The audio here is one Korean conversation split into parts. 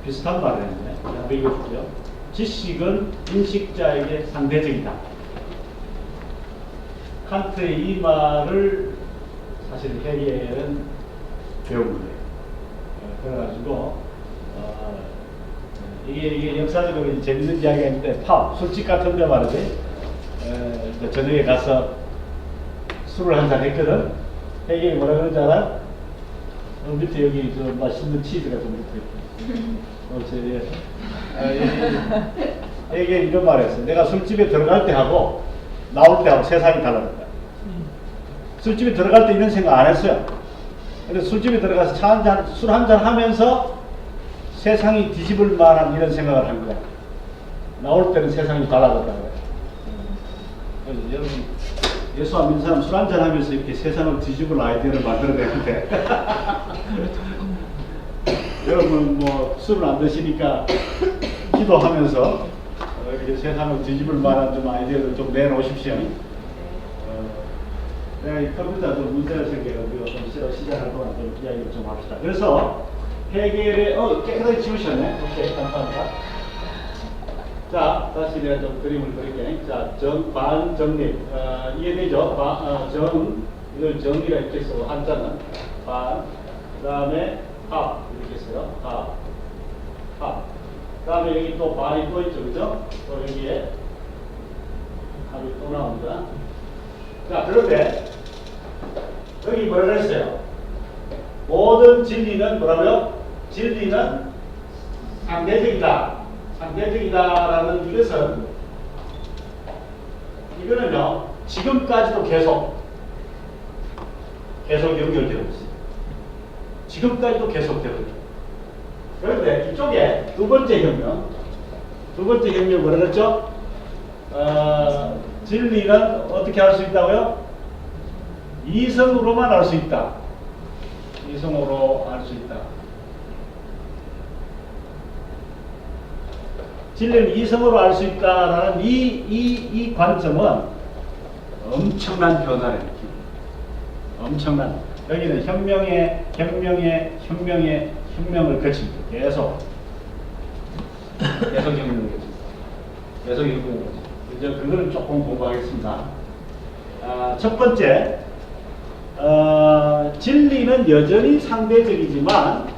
비슷한 말을 했네. 한번 읽어주세요. 지식은 인식자에게 상대적이다. 칸트의 이 말을 사실 헤겔은 배운 거예요. 그래가지고 이게 역사적으로 재밌는 이야기가 있는데 술집 같은 데 말이지. 저녁에 가서 술을 한잔 했거든. 헤겔이 뭐라 그러는지 알아? 밑에 여기 저 맛있는 치즈가 좀 붙어 있고. 헤겔이 이런 말을 했어요. 내가 술집에 들어갈 때 하고 나올 때 하고 세상이 달라졌다. 술집에 들어갈 때 이런 생각 안 했어요. 근데 술집에 들어가서 술 한잔 하면서 세상이 뒤집을 만한 이런 생각을 한 거야. 나올 때는 세상이 달라졌다고 해요. 여러분, 예수 안 믿는 사람 술 한잔 하면서 이렇게 세상을 뒤집을 아이디어를 만들어내는데 여러분 뭐 술을 안 드시니까 기도하면서 이렇게 세상을 뒤집을 만한 좀 아이디어를 좀 내놓으십시오. 내가 이 컴퓨터 좀 문제가 생겨가지고 좀 시작할 동안 좀 이야기를 좀 합시다. 그래서 헤겔의 깨끗하게 지우셨네. 오케이, 감사합니다. 자, 다시 내가 좀 그림을 그릴게. 자, 반정립. 이해되죠? 이걸 정리라 이렇게 쓰고 한자는 반. 그 다음에 합 이렇게 써요. 합. 그 다음에 여기 또 반이 또 있죠, 그죠? 또 여기에 합이 또 나옵니다. 자, 그런데 여기 뭐라 그랬어요? 모든 진리는 뭐라고요? 진리는 상대적이다. 상대적이다라는 이거는요, 지금까지도 계속 연결되고 있어요. 지금까지도 계속되고 있어요. 그런데 이쪽에 두 번째 혁명 뭐라 그랬죠? 진리는 어떻게 알 수 있다고요? 이성으로만 알 수 있다. 이성으로 알 수 있다. 진리는 이성으로 알 수 있다라는 이 관점은 엄청난 변화를 일으킵니다. 엄청난. 여기는 혁명을 거칩니다. 계속 혁명을 거칩니다. 이제 그거는 조금 공부하겠습니다. 첫 번째, 진리는 여전히 상대적이지만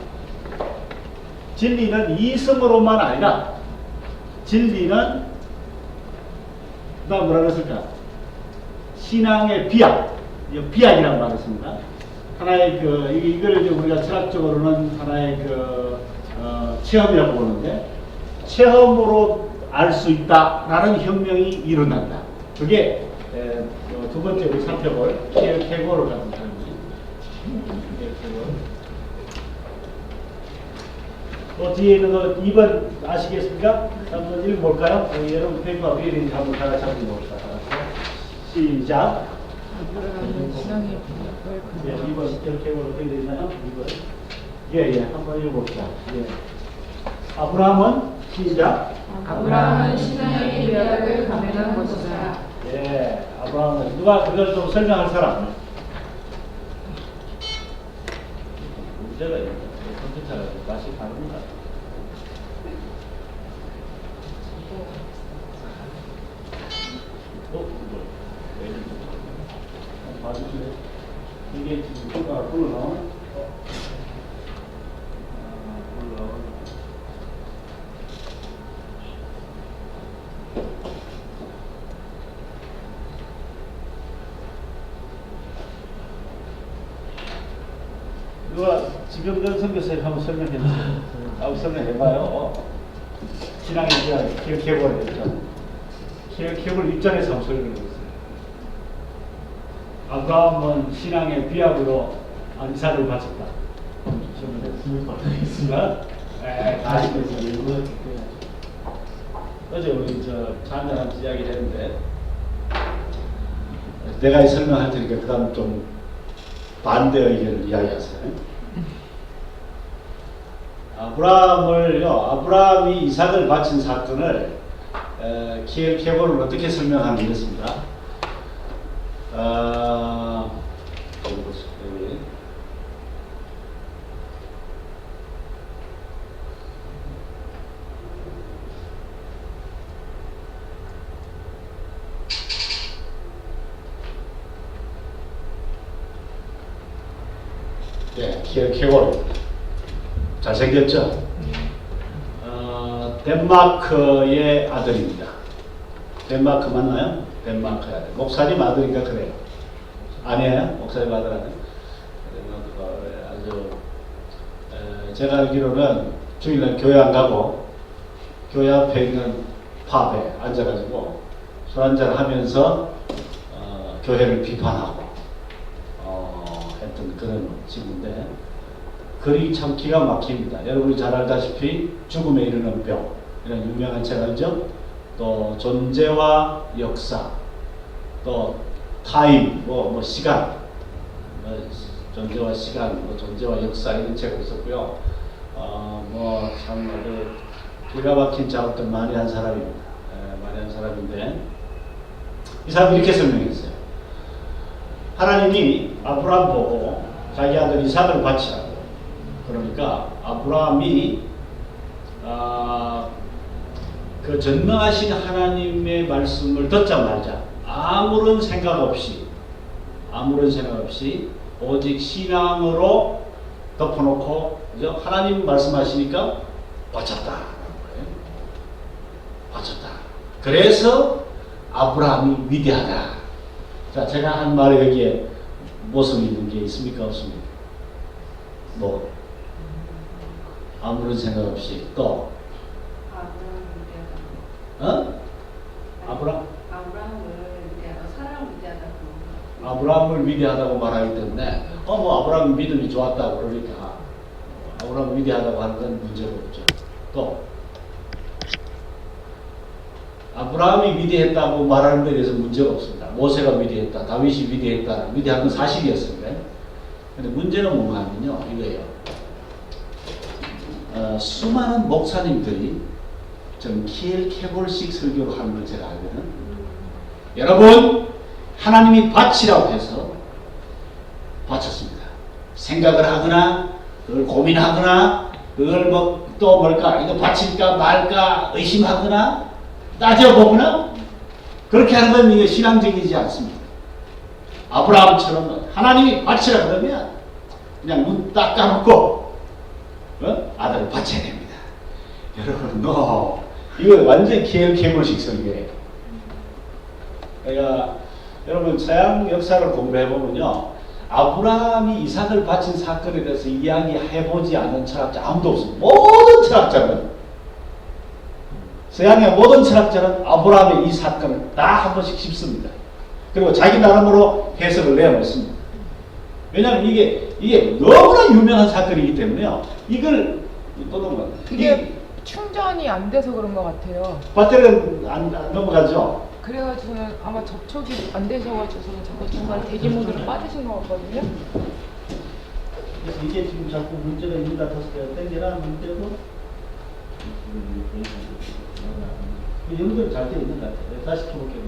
진리는 이성으로만 아니라 진리는 그다음 뭐라 그랬을까? 신앙의 비약이라고 말했습니다. 하나의 이걸 우리가 철학적으로는 하나의 체험이라고 보는데 체험으로 알 수 있다라는 혁명이 일어난다. 그게 두 번째 우리 살펴볼 케고르 같은 사람이. 뒤에 있는 거 2번 아시겠습니까? 한번 읽어볼까요? 여러분 페이퍼가 위에 있는지 한번 다 같이 한번 봅시다. 시작. 2번 이렇게 어떻게 되나요? 2번. 예, 한번 읽어봅시다. 예. 아브라함은 시작. 아브라함은 신앙의 비약을 감행한 것이다. 예, 아브라함은 누가 그걸 좀 설명할 사람? 문제가 있네. 컴퓨터가 맛이 다릅니다. 봐주실래요? 이게 지금 효과가 불러 나오네? 불러 나오네. 누가 지병전 선교사님 한번 설명해주세요. 한번 설명해봐요. 신앙의 기억해보는 입장. 기억해볼 입장에서 한번 설명해보세요. 아브라함은 신앙의 비약으로 이삭을 바쳤다. 다시 어제 우리 잔잔한 이야기를 했는데 내가 설명할 테니까 그 다음 좀 반대 의견을 이야기하세요. 아브라함이 이삭을 바친 사건을 키엘케고는 어떻게 설명하면 이렇습니다. 예, 키엘케고르. 잘생겼죠? 덴마크의 아들입니다. 덴마크 맞나요? 덴마크의 아들. 목사님 아들인가 그래요. 아니에요? 목사님 아들 아니에요? 아주 제가 알기로는 주일날 교회 안 가고 교회 앞에 있는 팝에 앉아가지고 술 한잔 하면서 교회를 비판하고 했던 그런 친구인데 글이 참 기가 막힙니다. 여러분이 잘 알다시피 죽음에 이르는 병 이런 유명한 책 알죠? 또 존재와 역사 또 타임 뭐 시간 존재와 시간 존재와 역사 이런 책을 썼고요. 참 아주 기가 막힌 작업들 많이 한 사람입니다. 많이 한 사람인데 이 사람이 이렇게 설명했어요. 하나님이 아브라함 보고 자기 아들 이삭을 바치라고. 그러니까 아브라함이 그 전능하신 하나님의 말씀을 듣자마자 아무런 생각 없이 오직 신앙으로 덮어놓고 그죠? 하나님 말씀하시니까 바쳤다. 바쳤다. 그래서 아브라함이 위대하다. 자, 제가 한 말에 여기에 모습 있는 게 있습니까? 없습니까? 뭐 아무런 생각 없이 또 아브라함을 위대하다고 말하기 때문에 아브라함 믿음이 좋았다고 그러니까 아브라함 위대하다고 하는 건 문제가 없죠. 또 아브라함이 위대했다고 말하는 데 대해서 문제가 없습니다. 모세가 위대했다, 다윗이 위대했다, 위대한 건 사실이었습니다. 근데 문제는 뭔가 하면요, 이거예요. 수많은 목사님들이 좀 키엘케골식 설교를 하는 걸 제가 알거든. 여러분, 하나님이 바치라고 해서 바쳤습니다. 생각을 하거나, 그걸 고민하거나, 그걸 또 뭘까, 이거 바칠까 말까 의심하거나, 따져보거나, 그렇게 하는 건 이게 신앙적이지 않습니다. 아브라함처럼 하나님이 바치라 그러면 그냥 눈 딱 감고 아들을 바쳐야 됩니다. 여러분, 이거 완전 키엘케골식 설교예요. 그러니까 여러분 서양 역사를 공부해보면요, 아브라함이 이삭을 바친 사건에 대해서 이야기해보지 않은 철학자 아무도 없습니다. 모든 철학자는, 서양의 모든 철학자는 아브라함의 이 사건을 다 한 번씩 짚습니다. 그리고 자기 나름으로 해석을 내놓습니다. 왜냐하면 이게 너무나 유명한 사건이기 때문에요. 이걸 그게 충전이 안 돼서 그런 것 같아요. 배터리는 안 넘어가죠. 그래가지고는 아마 접촉이 안 되셔가지고는 자꾸 중간에 대기 모드로 빠지신 것 같거든요. 그래서 이게 지금 자꾸 문제가 있는 것 같아서 내가 땡기라는 문제도 연결 잘 돼 있는 것 같아요. 다시 켜볼게요.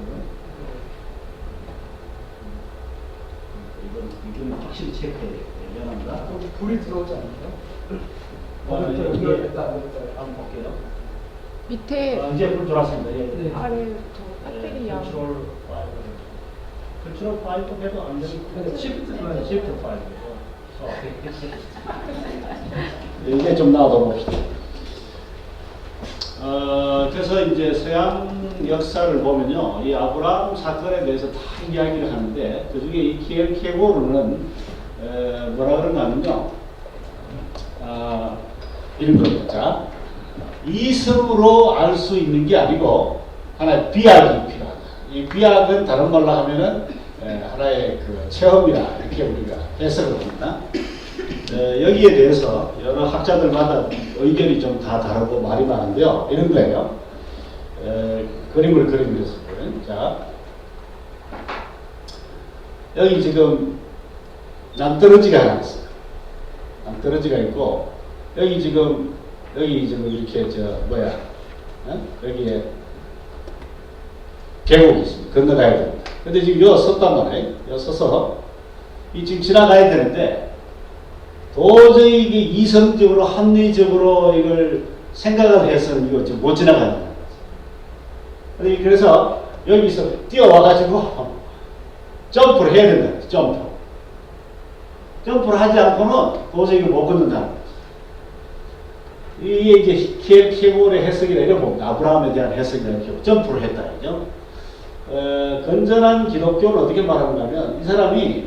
이건 확실히 체크해야 돼요. 미안합니다. 불이 들어오지 않나요? 연결됐다 안 됐다 한번 볼게요. 밑에 이제 불 들어왔습니다. 예. 네. 아래 저 배터리 양. 컨트롤 5 해도 안 되는 시프트 5. 이제 좀 나와봅시다. 그래서 이제 서양 역사를 보면요, 이 아브라함 사건에 대해서 다 이야기를 하는데 그 중에 이 키엘케고르는 뭐라 그런가 하면요, 이런 겁니다. 자, 이성으로 알 수 있는 게 아니고 하나의 비약이 필요하다. 이 비약은 다른 말로 하면은 하나의 그 체험이다, 이렇게 우리가 해석을 합니다. 여기에 대해서 여러 학자들마다 의견이 좀 다 다르고 말이 많은데요. 이런 거예요. 그림을 그리면서 자, 여기 지금 낭떠러지가 하나 있어요. 낭떠러지가 있고 여기 지금 이렇게 여기에 계곡이 있습니다. 건너가야 됩니다. 근데 지금 여기 섰단 말이에요. 여기 서서 지금 지나가야 되는데 도저히 이게 이성적으로 합리적으로 이걸 생각을 해서는 이거 지금 못 지나가는 거예요. 그래서 여기서 뛰어와가지고 점프를 해야 된다. 점프를 하지 않고는 도저히 못 걷는다는 거죠. 이게 이제 케골의 해석이라 이렇게 봅니다. 아브라함에 대한 해석이라 이렇게 점프를 했다. 그죠? 건전한 기독교는 어떻게 말하는가 하면 이 사람이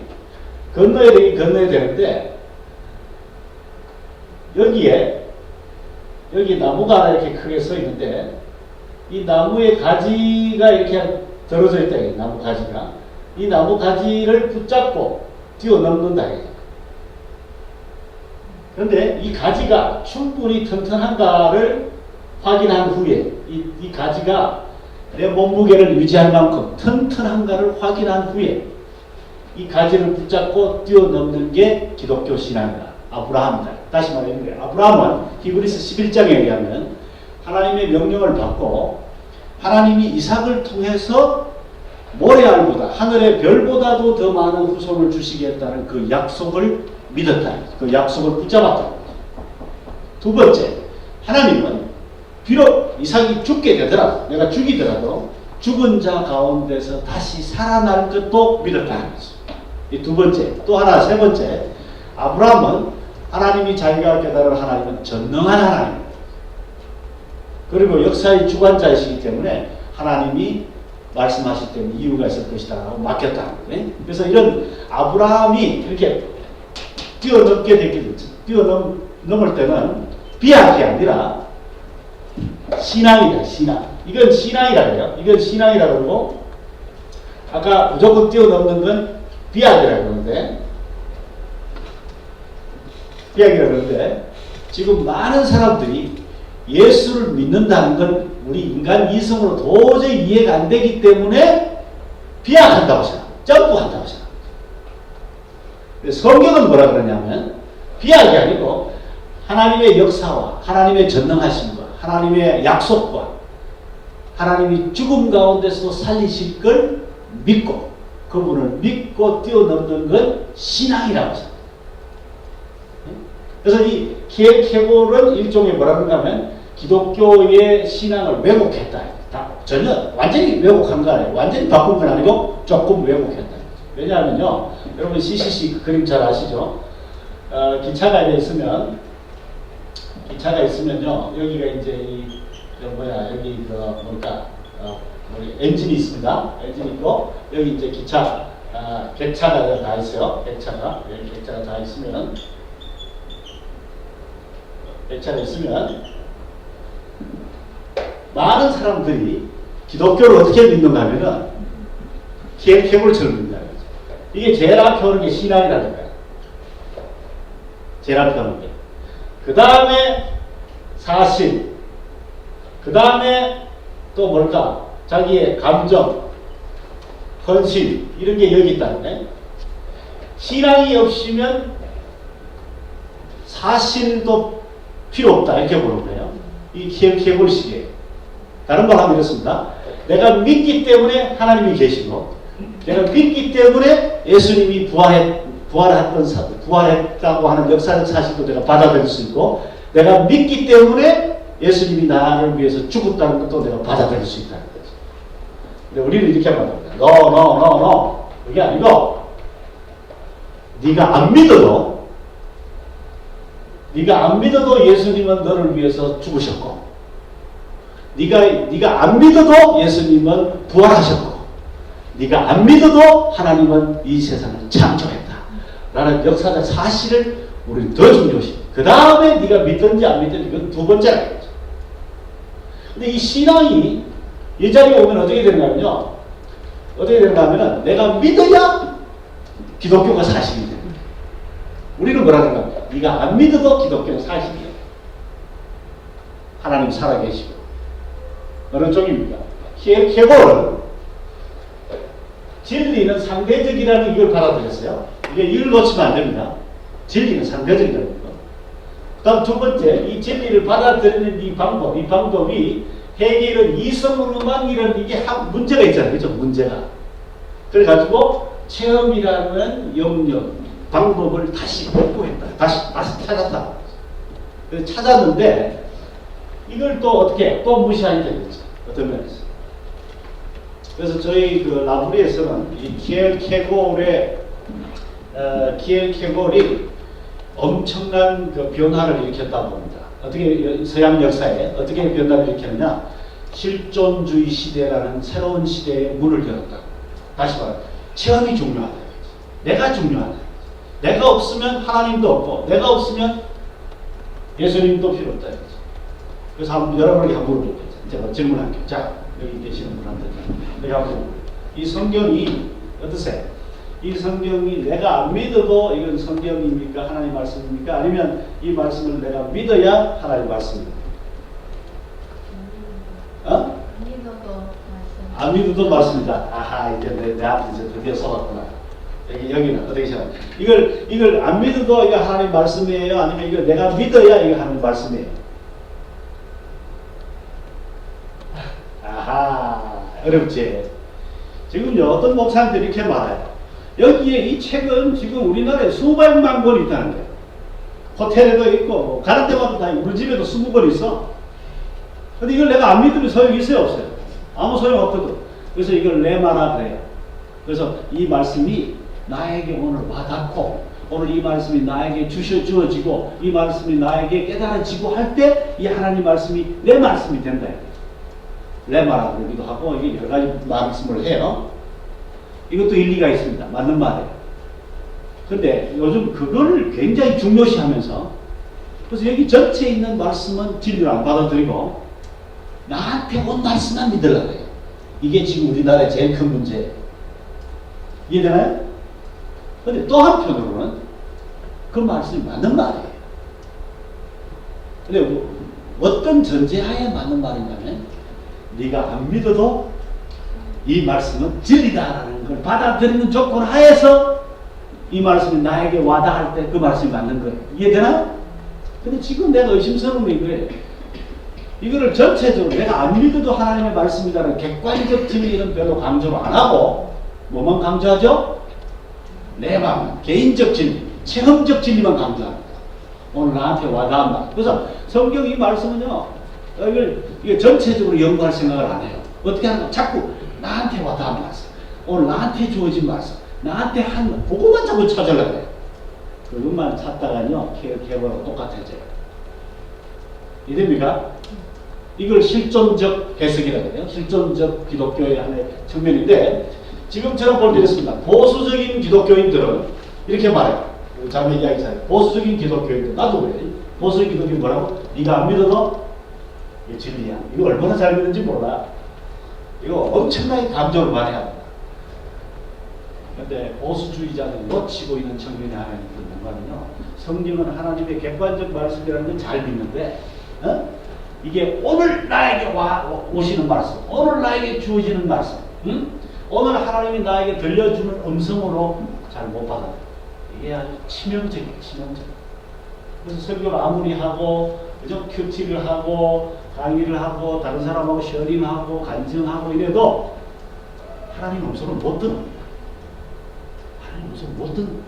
건너야 되는데 여기 나무가 하나 이렇게 크게 서 있는데 이 나무의 가지가 이렇게 들어져 있다. 이 나무 가지가. 이 나무 가지를 붙잡고 뛰어넘는다. 그런데 이 가지가 충분히 튼튼한가를 확인한 후에 이 가지가 내 몸무게를 유지할 만큼 튼튼한가를 확인한 후에 이 가지를 붙잡고 뛰어넘는 게 기독교 신앙이다. 아브라함이다. 다시 말하면 아브라함은 히브리서 11장에 의하면 하나님의 명령을 받고 하나님이 이삭을 통해서 모래알보다 하늘의 별보다도 더 많은 후손을 주시겠다는 그 약속을 믿었다. 그 약속을 붙잡았다. 두 번째, 하나님은 비록 이삭이 죽게 되더라도 내가 죽이더라도 죽은 자 가운데서 다시 살아날 것도 믿었다는 거죠. 이 두 번째. 또 하나 세 번째, 아브라함은 하나님이 자기가 깨달은 하나님은 전능한 하나님입니다. 그리고 역사의 주관자이시기 때문에 하나님이 말씀하실 때는 이유가 있을 것이다 라고 맡겼다는 거예요. 그래서 이런 아브라함이 이렇게 뛰어넘을 때는 비약이 아니라 신앙이다. 신앙. 이건 신앙이라 그래요. 이건 신앙이라 그러고 아까 무조건 뛰어넘는 건 비약이라 그러는데 지금 많은 사람들이 예수를 믿는다는 건 우리 인간 이성으로 도저히 이해가 안 되기 때문에 비약한다고 생각합니다. 점프한다고 생각합니다. 성경은 뭐라 그러냐면 비약이 아니고 하나님의 역사와 하나님의 전능하심과 하나님의 약속과 하나님이 죽음 가운데서도 살리실 걸 믿고 그분을 믿고 뛰어넘는 건 신앙이라고 생각합니다. 그래서 이 케골은 일종의 뭐라는가 하면 기독교의 신앙을 왜곡했다. 전혀 완전히 왜곡한 거 아니에요. 완전히 바꾼 건 아니고 조금 왜곡했다. 왜냐하면요, 여러분 CCC 그 그림 잘 아시죠? 기차가 있으면요, 여기가 이제 여기 엔진이 있습니다. 엔진이 있고 여기 이제 기차, 객차가 다 있어요. 객차가 다 있으면. 객차가 있으면 많은 사람들이 기독교를 어떻게 믿는가 하면은 케골처럼 믿는다는 거죠. 이게 제일 앞에 오는 게 신앙이라는 거예요. 제일 앞에 오는 게. 그 다음에 사실, 그 다음에 또 뭘까? 자기의 감정, 헌신 이런 게 여기 있다는 거예요. 신앙이 없으면 사실도 필요 없다 이렇게 보는 거예요. 이 케골식이에요. 다른 말 하면 이렇습니다. 내가 믿기 때문에 하나님이 계시고 내가 믿기 때문에 예수님이 부활했다고 하는 역사적 사실도 내가 받아들일 수 있고 내가 믿기 때문에 예수님이 나를 위해서 죽었다는 것도 내가 받아들일 수 있다는 거죠. 근데 우리는 이렇게 말합니다. No. 그게 아니고 네가 안 믿어도 예수님은 너를 위해서 죽으셨고 네가 안 믿어도 예수님은 부활하셨고 네가 안 믿어도 하나님은 이 세상을 창조했다 라는 역사적 사실을 우리는 더 중요시. 그 다음에 네가 믿든지 안 믿든지 이건 두 번째라는 거죠. 근데 이 신앙이 이 자리에 오면 어떻게 되는가면요, 내가 믿어야 기독교가 사실이 됩니다. 우리는 뭐라든가 네가 안 믿어도 기독교는 사실이에요. 하나님 살아계시고. 어느 쪽입니까? 케골은 진리는 상대적이라는 이걸 받아들였어요. 이걸 놓치면 안 됩니다. 진리는 상대적이라는 거. 그 다음 두 번째, 이 진리를 받아들이는 이 방법이 해결은 이성으로만 이게 문제가 있잖아요. 그죠? 문제가. 그래가지고 체험이라는 영역, 방법을 다시 복구했다. 다시 찾았다. 그래서 찾았는데 이걸 또 어떻게 또 무시하게 되겠죠. 어떤 면에서. 그래서 저희 그 라브리에서는 이 케골의 키엘케골이 엄청난 그 변화를 일으켰다고 봅니다. 어떻게 서양 역사에 어떻게 변화를 일으켰느냐? 실존주의 시대라는 새로운 시대의 문을 열었다. 다시 말해, 체험이 중요하다. 내가 중요하다. 내가 없으면 하나님도 없고, 내가 없으면 예수님도 필요 없다. 그래서 한번 여러분에게 한번 물어볼게요. 제가 질문할게요. 자, 여기 계시는 분한테 내가 한번 이 성경이 어떠세요? 이 성경이 내가 안 믿어도 이건 성경입니까? 하나님 말씀입니까? 아니면 이 말씀을 내가 믿어야 하나님 말씀입니까? 어? 안 믿어도 말씀이다. 아하, 이제 내한테 이제 드디어 써봤구나. 여기는 어떻게 생각해요? 이걸 안 믿어도 이거 하나님 말씀이에요? 아니면 이걸 내가 믿어야 이거 하나님 말씀이에요? 아하, 어렵지? 지금요, 어떤 목사님들이 이렇게 말해요. 여기에 이 책은 지금 우리나라에 수백만 권 있다는 거예요. 호텔에도 있고, 가는 데마다 다 우리 집에도 20권 있어. 근데 이걸 내가 안 믿으면 소용이 있어요, 없어요? 아무 소용 없거든. 그래서 이걸 내마라 그래요. 그래서 이 말씀이 나에게 오늘 와닿고, 오늘 이 말씀이 나에게 주어지고, 이 말씀이 나에게 깨달아지고 할 때, 이 하나님 말씀이 내 말씀이 된다. 레마라 그러기도 하고, 이게 여러 가지 말씀을 해요. 이것도 일리가 있습니다. 맞는 말이에요. 근데 요즘 그거를 굉장히 중요시 하면서, 그래서 여기 전체에 있는 말씀은 진리를 안 받아들이고, 나한테 온 말씀만 믿으려고 해요. 이게 지금 우리나라의 제일 큰 문제예요. 이해되나요? 근데 또 한편으로는 그 말씀이 맞는 말이에요. 근데 어떤 전제하에 맞는 말이냐면, 네가 안 믿어도 이 말씀은 진리다라는 걸 받아들이는 조건 하에서 이 말씀이 나에게 와닿을 때 그 말씀이 맞는 거예요. 이해되나? 근데 지금 내가 의심스러운 게 이거예요. 이거를 전체적으로 내가 안 믿어도 하나님의 말씀이다라는 객관적 진리는 별로 강조를 안 하고, 뭐만 강조하죠? 내 마음, 개인적 진리, 체험적 진리만 강조합니다. 오늘 나한테 와닿는다. 그래서 성경 이 말씀은요, 이게 전체적으로 연구할 생각을 안 해요. 어떻게 하는가? 자꾸 나한테 와닿은 말씀, 오늘 나한테 주어진 말씀, 나한테 한 말, 그것만 자꾸 찾으려고 해요. 그것만 찾다가요, 개발하고 똑같아져요. 이해됩니까? 이걸 실존적 해석이라고 해요. 실존적 기독교의 하나의 측면인데, 지금처럼 볼 때 있습니다. 보수적인 기독교인들은 이렇게 말해요. 자매 이야기 잘해요. 보수적인 기독교인들, 나도 그래. 보수적인 기독교인 뭐라고? 네가 안 믿어도 이게 진리야. 이거 얼마나 잘 믿는지 몰라. 이거 엄청나게 감정을 많이 합니다. 근데 보수주의자는 놓치고 있는 측면이 하나 있는 거는요, 성경은 하나님의 객관적 말씀이라는 걸 잘 믿는데, 이게 오늘 나에게 오시는 말씀, 오늘 나에게 주어지는 말씀, 오늘 하나님이 나에게 들려주는 음성으로 잘 못 받아요. 이게 아주 치명적이에요, 치명적. 그래서 설교를 아무리 하고, 그죠? 큐티를 하고, 강의를 하고, 다른 사람하고 셔링하고, 간증하고 이래도 하나님 음성을 못 듣는 거예요. 하나님 음성을 못 듣는 거예요.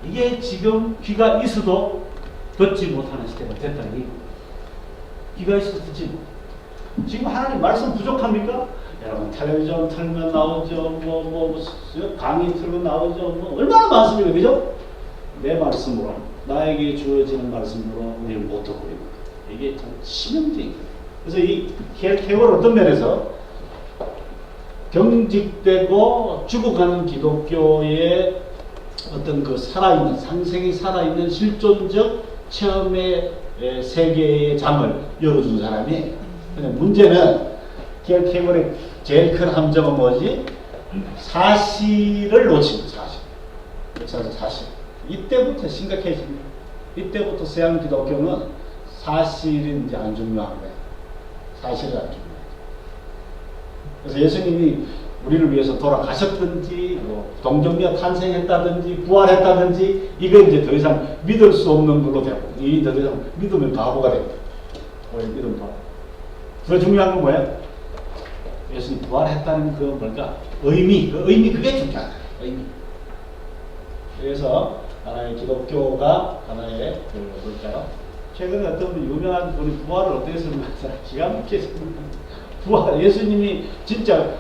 이게 지금 귀가 있어도 듣지 못하는 시대가 됐다는 얘기예요. 귀가 있어도 듣지 못. 지금 하나님 말씀 부족합니까? 여러분 텔레비전 틀면 나오죠. 강의 틀면 나오죠. 얼마나 많습니까, 그죠? 내 말씀으로, 나에게 주어지는 말씀으로 우리를 못 듣고 있는 거예요. 이게 참 치명적인 거예요. 그래서 이 개월 어떤 면에서 경직되고 죽어가는 기독교의 어떤 그 살아있는, 상생이 살아있는 실존적 체험의 세계의 잠을 열어준 사람이. 근데 문제는 개월의 제일 큰 함정은 뭐지? 사실을 놓치는 사실. 역사적 사실. 이때부터 심각해집니다. 이때부터 서양 기독교는 사실이 이제 안 중요한 거예요. 사실이 안 중요해요. 그래서 예수님이 우리를 위해서 돌아가셨든지, 뭐 동정녀 탄생했다든지, 부활했다든지, 이거 이제 더 이상 믿을 수 없는 걸로 되고, 이 더 이상 믿으면 바보가 됩니다. 믿으면 바보. 더 중요한 건 뭐예요? 예수님 부활했다는 그 뭘까? 의미, 그게 중요하다. 의미. 그래서 하나의 기독교가 하나의 뭘까요? 최근에 어떤 유명한 분이 부활을 어떻게 설명하잖아요. 기가 막히게 부활, 예수님이 진짜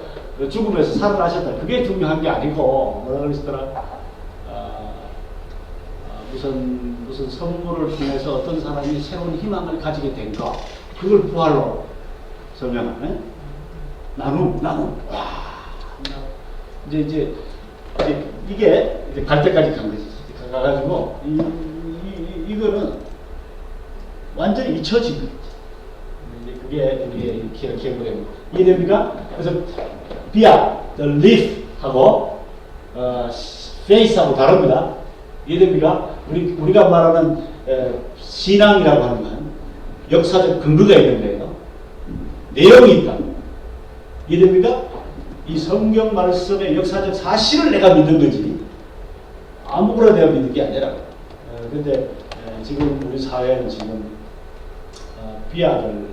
죽음에서 살아나셨다. 그게 중요한 게 아니고, 뭐라 그러시더라? 무슨 선물을 통해서 어떤 사람이 새로운 희망을 가지게 된 거, 그걸 부활로 설명하는 나눔. 와, 이제 이게 이제 갈 때까지 간 거지. 가가지고 이거는 완전히 잊혀진 거지. 이제 그게 우리의 기억을 이해됩니까? 그래서 비아, the leaf 하고 face하고 다릅니다. 이해됩니까? 우리가 말하는 신앙이라고 하는 건 역사적 근거가 있는 거예요. 내용이 있다. 이해됩니까? 이 성경 말씀의 역사적 사실을 내가 믿는 거지 아무거나 내가 믿는 게 아니라. 그런데 지금 우리 사회는 지금 비아를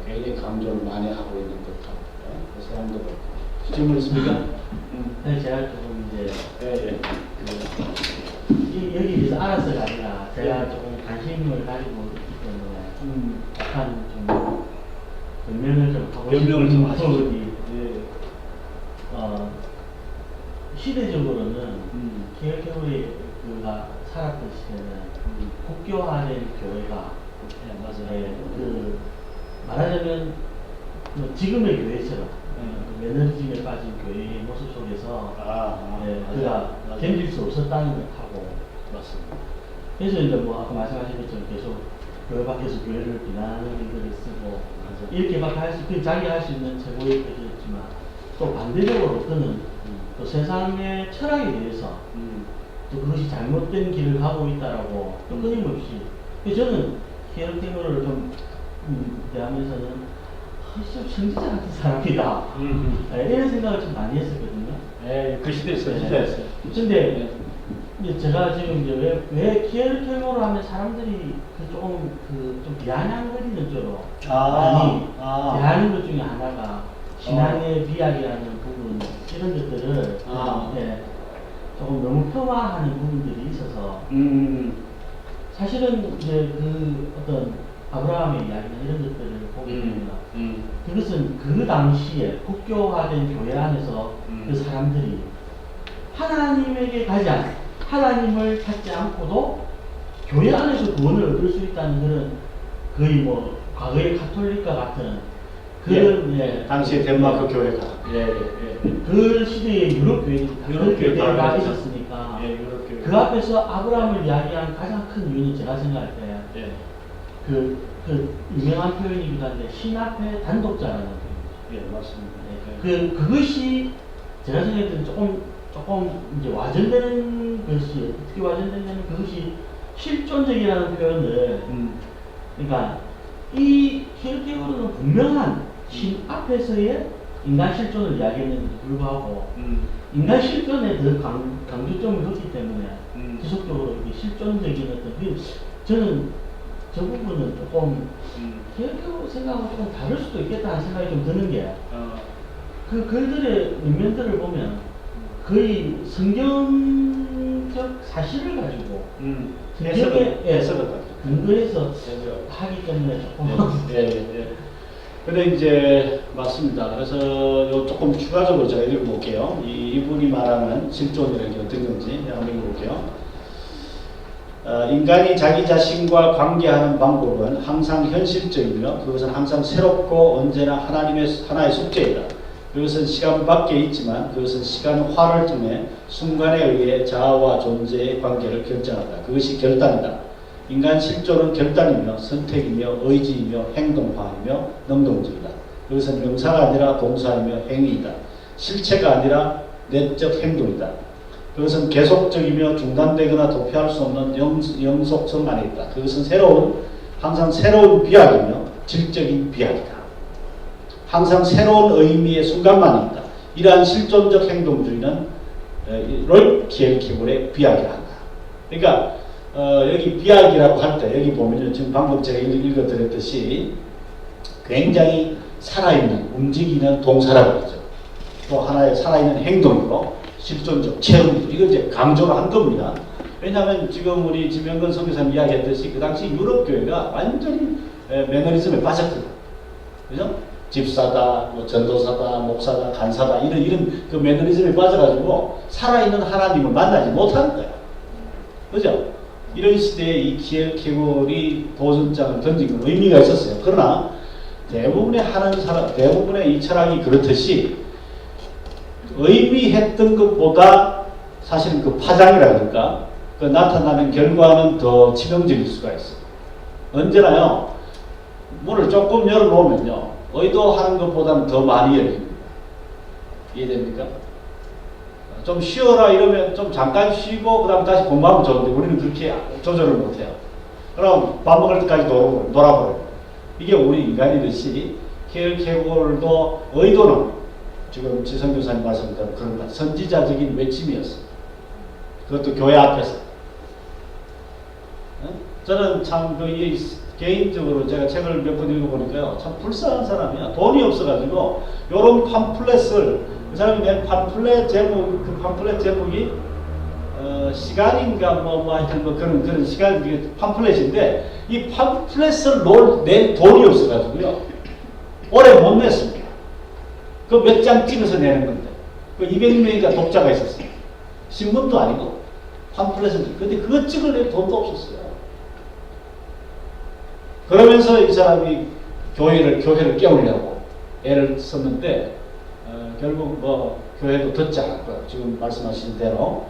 굉장히 강조를 많이 하고 있는 듯한 그 사람도 그렇고. 질문 있습니까? 네, 제가 조금 이제 예. 여기에서 알아서가 아니라 제가 조금 관심을 가지고 있기 때문에 약간 좀 변명을 좀 하고 변명을 좀 하시죠. 부분이 시대적으로는 개혁교회 그가 살았던 시대는 국교화된 교회가 맞아요. 그 말하자면 지금의 교회처럼 매너리즘에 빠진 교회의 모습 속에서 그가 견딜 수 없었다는 것하고 맞습니다. 그래서 이제 뭐 아까 말씀하신 것처럼 계속 교회 밖에서 교회를 비난하는 글들을 쓰고 이렇게밖에 그 자기 할 수 있는 최고의 것이었지만 또 반대적으로 그는 또 세상의 철학에 대해서 또 그것이 잘못된 길을 가고 있다라고 또 끊임없이 저는 히에로테모를 좀 대하면서는 좀 성지자 같은 사람이다. 이런 생각을 좀 많이 했었거든요. 그 시대였어요. 시대였어요. 근데 이제 제가 지금 이제 왜 히에로테모를 하면 사람들이 좀 비아냥거리는 쪽으로 많이 대하는 것 중에 하나가 신앙의 비약이라는 부분 이런 것들을 조금 너무 폄하하는 부분들이 있어서 사실은 이제 그 어떤 아브라함의 이야기나 이런 것들을 보게 되면 그것은 그 당시에 국교화된 교회 안에서 그 사람들이 하나님을 찾지 않고도 교회 안에서 구원을 얻을 수 있다는 그런 거의 뭐 과거의 카톨릭과 같은 그런 당시에 덴마크 교회가 그 시대의 유럽 교회가 있었으니까 그 앞에서 아브라함을 이야기한 가장 큰 이유는 제가 생각할 때 그 유명한 표현이기도 한데 신 앞에 단독자라는 표현이죠. 맞습니다. 그것이 제가 생각할 때는 조금 이제 와전되는 것이 어떻게 와전되냐면 그것이 실존적이라는 표현을 그러니까 이 히에로테고로는 분명한 신 앞에서의 인간 실존을 이야기했는데도 불구하고 인간 실존에 더 강조점을 뒀기 때문에 지속적으로 이게 실존적인 어떤 저는 저 부분은 조금 히에로테고 생각하고 조금 다를 수도 있겠다는 생각이 좀 드는 게 그 글들의 면면들을 보면 거의 성경적 사실을 가지고 성경에 근거해서 하기 때문에 조금 근데 이제 맞습니다. 그래서 조금 추가적으로 제가 읽어볼게요. 이분이 말하는 실존이라는 게 어떤 건지 한번 읽어볼게요. 인간이 자기 자신과 관계하는 방법은 항상 현실적이며 그것은 항상 새롭고 언제나 하나의 숙제이다. 그것은 시간 밖에 있지만 그것은 시간화를 통해 순간에 의해 자아와 존재의 관계를 결정한다. 그것이 결단이다. 인간 실존은 결단이며 선택이며 의지이며 행동화이며 능동적이다. 그것은 명사가 아니라 동사이며 행위이다. 실체가 아니라 내적 행동이다. 그것은 계속적이며 중단되거나 도피할 수 없는 영속성 안에 있다. 그것은 항상 새로운 비약이며 질적인 비약이다. 항상 새로운 의미의 순간만 있다. 이러한 실존적 행동주의는 를 키엘케고르의 비약이라 한다. 그러니까 여기 비약이라고 할 때 여기 보면요, 지금 방금 제가 읽어드렸듯이 굉장히 살아있는 움직이는 동사라고 하죠. 또 하나의 살아있는 행동이고 실존적 체험, 이걸 이제 강조를 한 겁니다. 왜냐하면 지금 우리 지명근 선교사님 이야기했듯이 그 당시 유럽 교회가 완전히 매너리즘에 빠졌거든. 그죠? 집사다, 뭐 전도사다, 목사다, 간사다 이런 그 매너리즘에 빠져가지고 살아있는 하나님을 만나지 못하는 거야. 그죠? 이런 시대에 이 키엘케고르이 도전장을 던진 건 의미가 있었어요. 그러나 대부분의 하는 사람, 대부분의 이 철학이 그렇듯이 의미했던 것보다 사실은 그 파장이라든가 그 나타나는 결과는 더 치명적일 수가 있어요. 언제나요, 문을 조금 열어놓으면요, 의도하는 것보다는 더 많이 열립니다. 이해됩니까? 좀 쉬어라 이러면 좀 잠깐 쉬고 그 다음 다시 공부하면 좋은데 우리는 그렇게 조절을 못해요. 그럼 밥 먹을 때까지 놀아버려요. 이게 우리 인간이듯이 키엘케고르도 의도는 지금 지성 교사님 말씀대로 그런 거 선지자적인 외침이었어요. 그것도 교회 앞에서. 저는 참 개인적으로 제가 책을 몇 번 읽어보니까요, 참 불쌍한 사람이야. 돈이 없어가지고 요런 팜플렛을, 그 사람이 낸 팜플렛 제목, 그 팜플렛 제목이 시간인가 뭐 하여튼 뭐 그런 시간 팜플렛인데, 이 팜플렛을 낼 돈이 없어가지고요 오래 못 냈습니다. 그 몇 장 찍어서 내는 건데 그 200명인가 독자가 있었어요. 신문도 아니고 팜플렛을. 근데 그거 찍을 돈도 없었어요. 그러면서 이 사람이 교회를 깨우려고 애를 썼는데 결국 뭐 교회도 듣지 않았고요. 지금 말씀하신 대로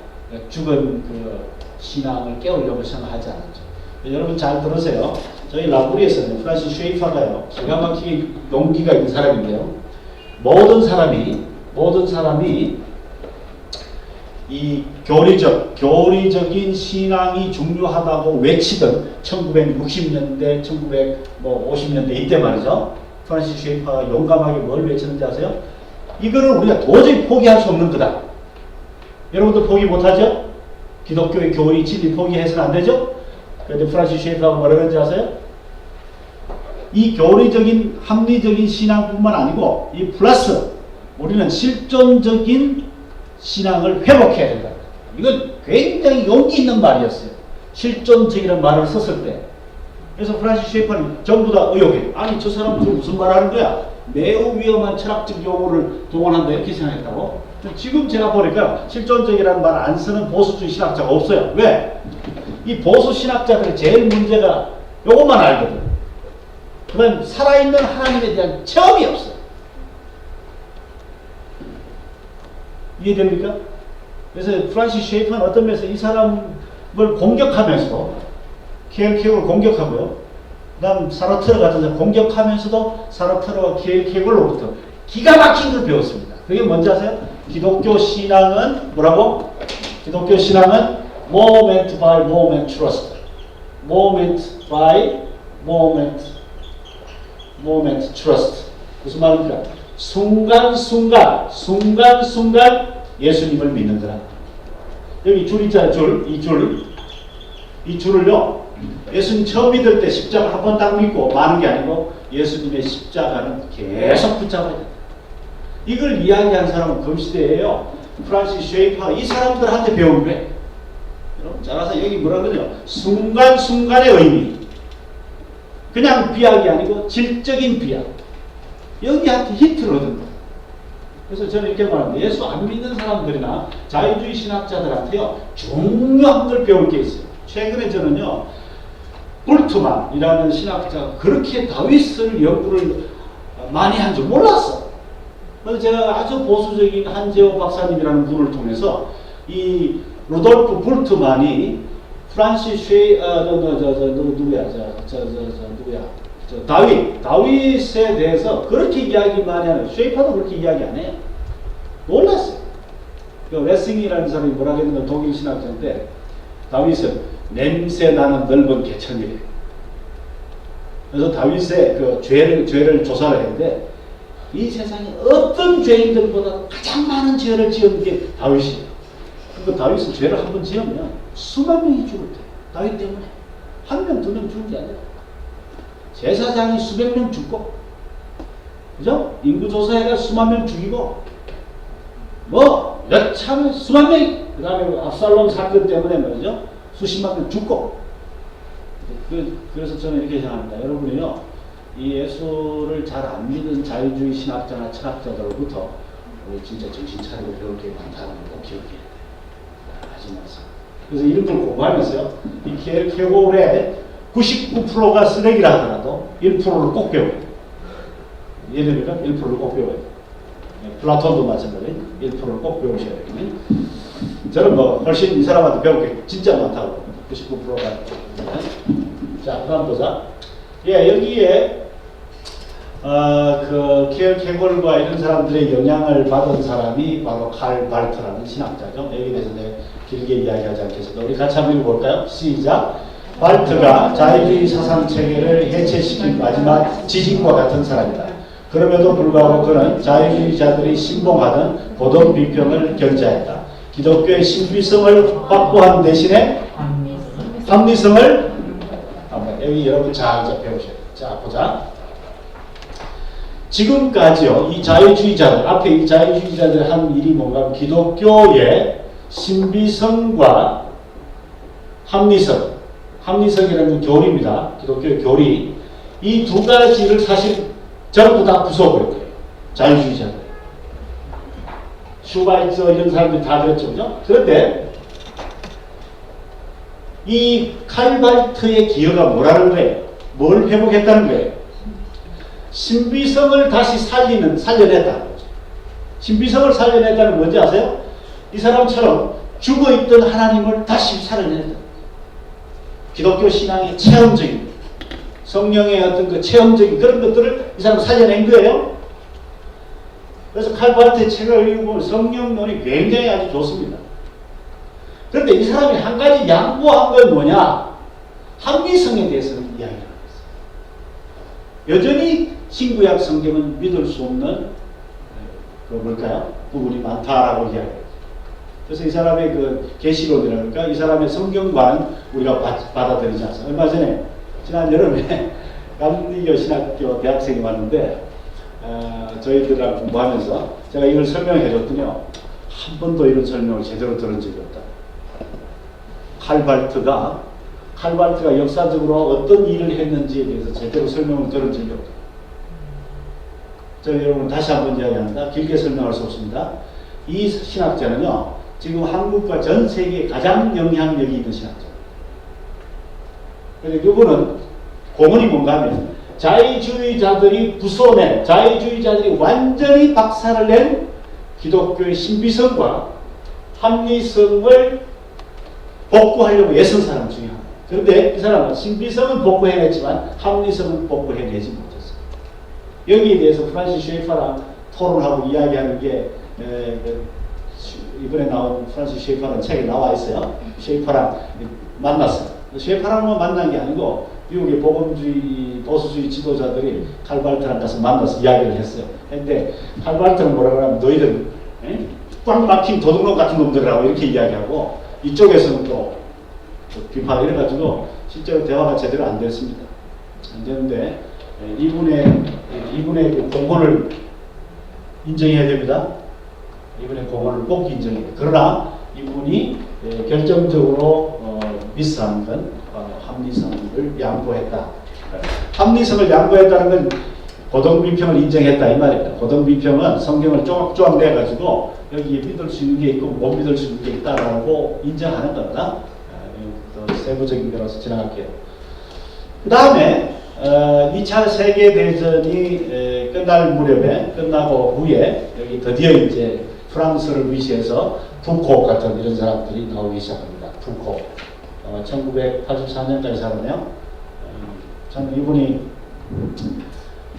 죽은 그 신앙을 깨우려고 생각하지 않았죠. 여러분 잘 들으세요. 저희 라브리에서는 프란시스 쉐이퍼가요, 기가 막히게 용기가 있는 사람인데요, 모든 사람이 이 교리적인 신앙이 중요하다고 외치던 1960년대, 1950년대 이때 말이죠. 프란시스 쉐이퍼가 용감하게 뭘 외치는지 아세요? 이거를 우리가 도저히 포기할 수 없는 거다. 여러분도 포기 못하죠? 기독교의 교리 진리 포기해서는 안 되죠? 그런데 프란시스 쉐이퍼가 뭐라 그런지 아세요? 이 교리적인 합리적인 신앙뿐만 아니고 이 플러스 우리는 실존적인 신앙을 회복해야 된다. 이건 굉장히 용기 있는 말이었어요. 실존적이라는 말을 썼을 때. 그래서 프란시스 쉐이퍼는 전부 다 의혹해요. 아니 저 사람은 지금 무슨 말 하는 거야? 매우 위험한 철학적 용어를 동원한다 이렇게 생각했다고? 지금 제가 보니까 실존적이라는 말 안 쓰는 보수주의 신학자가 없어요. 왜? 이 보수 신학자들의 제일 문제가 요것만 알거든. 그건 살아있는 하나님에 대한 체험이 없어요. 이해됩니까? 그래서 프란시스 쉐이퍼는 어떤 면에서 이 사람을 공격하면서 키엘케고르를 공격하고요, 그 다음 사르트르 같은 사람 공격하면서도 사르트르와 키엘케고르로부터 기가 막힌 걸 배웠습니다. 그게 뭔지 아세요? 기독교 신앙은 뭐라고? 기독교 신앙은 moment by moment trust. moment by moment trust. 무슨 말입니까? 순간순간 예수님을 믿는 거라. 여기 줄 있잖아요. 이 줄을요, 예수님 처음 믿을 때 십자가 한 번 딱 믿고 마는 게 아니고 예수님의 십자가는 계속 붙잡아야 된다. 이걸 이야기한 사람은 금시대예요. 프란시스 쉐이퍼가 이 사람들한테 배운 거예요. 여러분 잘 아세요. 여기 뭐라 그러죠? 순간순간의 의미. 그냥 비약이 아니고 질적인 비약. 여기한테 히트를 얻은 거예요. 그래서 저는 이렇게 말합니다. 예수 안 믿는 사람들이나 자유주의 신학자들한테요, 중요한 걸 배울 게 있어요. 최근에 저는요, 볼트만이라는 신학자가 그렇게 다윗을 연구를 많이 한 줄 몰랐어. 그래서 제가 아주 보수적인 한재호 박사님이라는 분을 통해서 이 루돌프 볼트만이 프란시스 다윗에 대해서 그렇게 이야기 많이 하는, 쉐이퍼도 그렇게 이야기 안 해요. 놀랐어요. 그 레싱이라는 사람이 뭐라 했는가, 독일 신학자인데, 다윗은 냄새 나는 넓은 개천이래. 그래서 다윗의 그 죄를 조사를 했는데, 이 세상에 어떤 죄인들보다 가장 많은 죄를 지은 게 다윗이에요. 그러니까 다윗은 죄를 한 번 지으면 수만 명이 죽을 때, 다윗 때문에 한 명, 두 명 죽은 게 아니라 제사장이 수백 명 죽고, 그죠? 인구조사해가 수만 명 죽이고, 뭐 여차하면 수만 명이, 그 다음에 압살롬 사건 때문에 말이죠, 수십만 명 죽고. 그래서 저는 이렇게 생각합니다. 여러분이요, 이 예수를 잘 안 믿은 자유주의 신학자나 철학자들로부터 우리 진짜 정신 차리고 배울 게 많다는 거 꼭 기억해야 돼요. 하지 마세요. 그래서 이런 걸 공부하면서요. 이 계골의 99%가 쓰레기라 하더라도 1%를 꼭 배워요. 예를 들면 1%를 꼭 배워요. 플라톤도 마찬가지 1%를 꼭 배우셔야 되거든요. 저는 뭐 훨씬 이 사람한테 배울 게 진짜 많다고 99%가. 자, 그다음 보자. 예, 여기에 그 계골과 이런 사람들의 영향을 받은 사람이 바로 칼 발트라는 신학자죠. 여기에 대해서 길게 이야기하지 않겠습니다. 우리 같이 한번 읽어볼까요? 시작. 발트가 자유주의 사상 체계를 해체시킨 마지막 지진과 같은 사람이다. 그럼에도 불구하고 그는 자유주의자들이 신봉하던 고등 비평을 견지하였다. 기독교의 신비성을 확보하는 대신에 합리성을 여기 여러분 잘 배우셔야 돼요. 자, 보자. 지금까지요, 이 자유주의자들, 앞에 이 자유주의자들 한 일이 뭔가 기독교의 신비성과 합리성이라는 교리입니다. 기독교의 교리. 이 두 가지를 사실 전부 다 부숴버릴 거예요. 자유주의자들. 슈바이처 이런 사람들이 다 그랬죠. 그죠? 그런데 이 칼발트의 기여가 뭐라는 거예요? 뭘 회복했다는 거예요? 신비성을 다시 살려냈다는 거죠. 신비성을 살려냈다는 건 뭔지 아세요? 이 사람처럼 죽어있던 하나님을 다시 살려냈다. 기독교 신앙의 체험적인, 성령의 어떤 그 체험적인 그런 것들을 이 사람은 살려낸 거예요. 그래서 칼발트의 책을 읽으면 성령론이 굉장히 아주 좋습니다. 그런데 이 사람이 한 가지 양보한 건 뭐냐? 합리성에 대해서는 이야기를 하고 있어요. 여전히 신구약 성경은 믿을 수 없는 그 뭘까요? 부분이 많다라고 이야기해요. 그래서 이 사람의 그 계시론이랄까, 이 사람의 성경관 우리가 받아들이지 않습니까? 얼마 전에 지난 여름에 감리교 신학교 대학생이 왔는데 저희들이랑 공부하면서 제가 이걸 설명해 줬더니요, 한 번도 이런 설명을 제대로 들은 적이 없다. 칼발트가 역사적으로 어떤 일을 했는지에 대해서 제대로 설명을 들은 적이 없다. 저희 여러분 다시 한번 이야기합니다. 길게 설명할 수 없습니다. 이 신학자는요, 지금 한국과 전 세계에 가장 영향력이 있는 신학자입니다. 그런데 그분은 고문이 뭔가 하면 자유주의자들이 부숴낸, 자유주의자들이 완전히 박살을 낸 기독교의 신비성과 합리성을 복구하려고 애쓴 사람 중에 하나. 그런데 이 사람은 신비성은 복구해냈지만 합리성은 복구해내지 못했어요. 여기에 대해서 프란시스 쉐이퍼랑 토론하고 이야기하는 게 이번에 나온 프란시스 쉐이퍼라는 책에 나와 있어요. 쉐이퍼랑 만났어요. 쉐이퍼랑만 만난 게 아니고 미국의 복음주의, 보수주의 지도자들이 칼발트랑 가서 만나서 이야기를 했어요. 근데 칼발트는 뭐라고 하면 너희들 꽉 막힌 도둑놈 같은 놈들이라고 이렇게 이야기하고, 이쪽에서는 또 비판을 해가지고 실제로 대화가 제대로 안 됐습니다. 안 되는데 이분의 그 공헌을 인정해야 됩니다. 이분의 공헌을 꼭 인정해야 돼요. 그러나 이분이 결정적으로 미스한 건 합리성을 양보했다. 합리성을 양보했다는 건 고등비평을 인정했다 이 말입니다. 고등비평은 성경을 쪼악쪼악 내가지고 여기에 믿을 수 있는 게 있고 못 믿을 수 있는 게 있다라고 인정하는 겁니다. 더 세부적인 거라서 지나갈게요. 그 다음에 2차 세계대전이 끝날 무렵에, 끝나고 후에 여기 드디어 이제 프랑스를 위시해서 푸코 같은 이런 사람들이 나오기 시작합니다. 푸코. 1984년까지 살았네요. 저는 이분이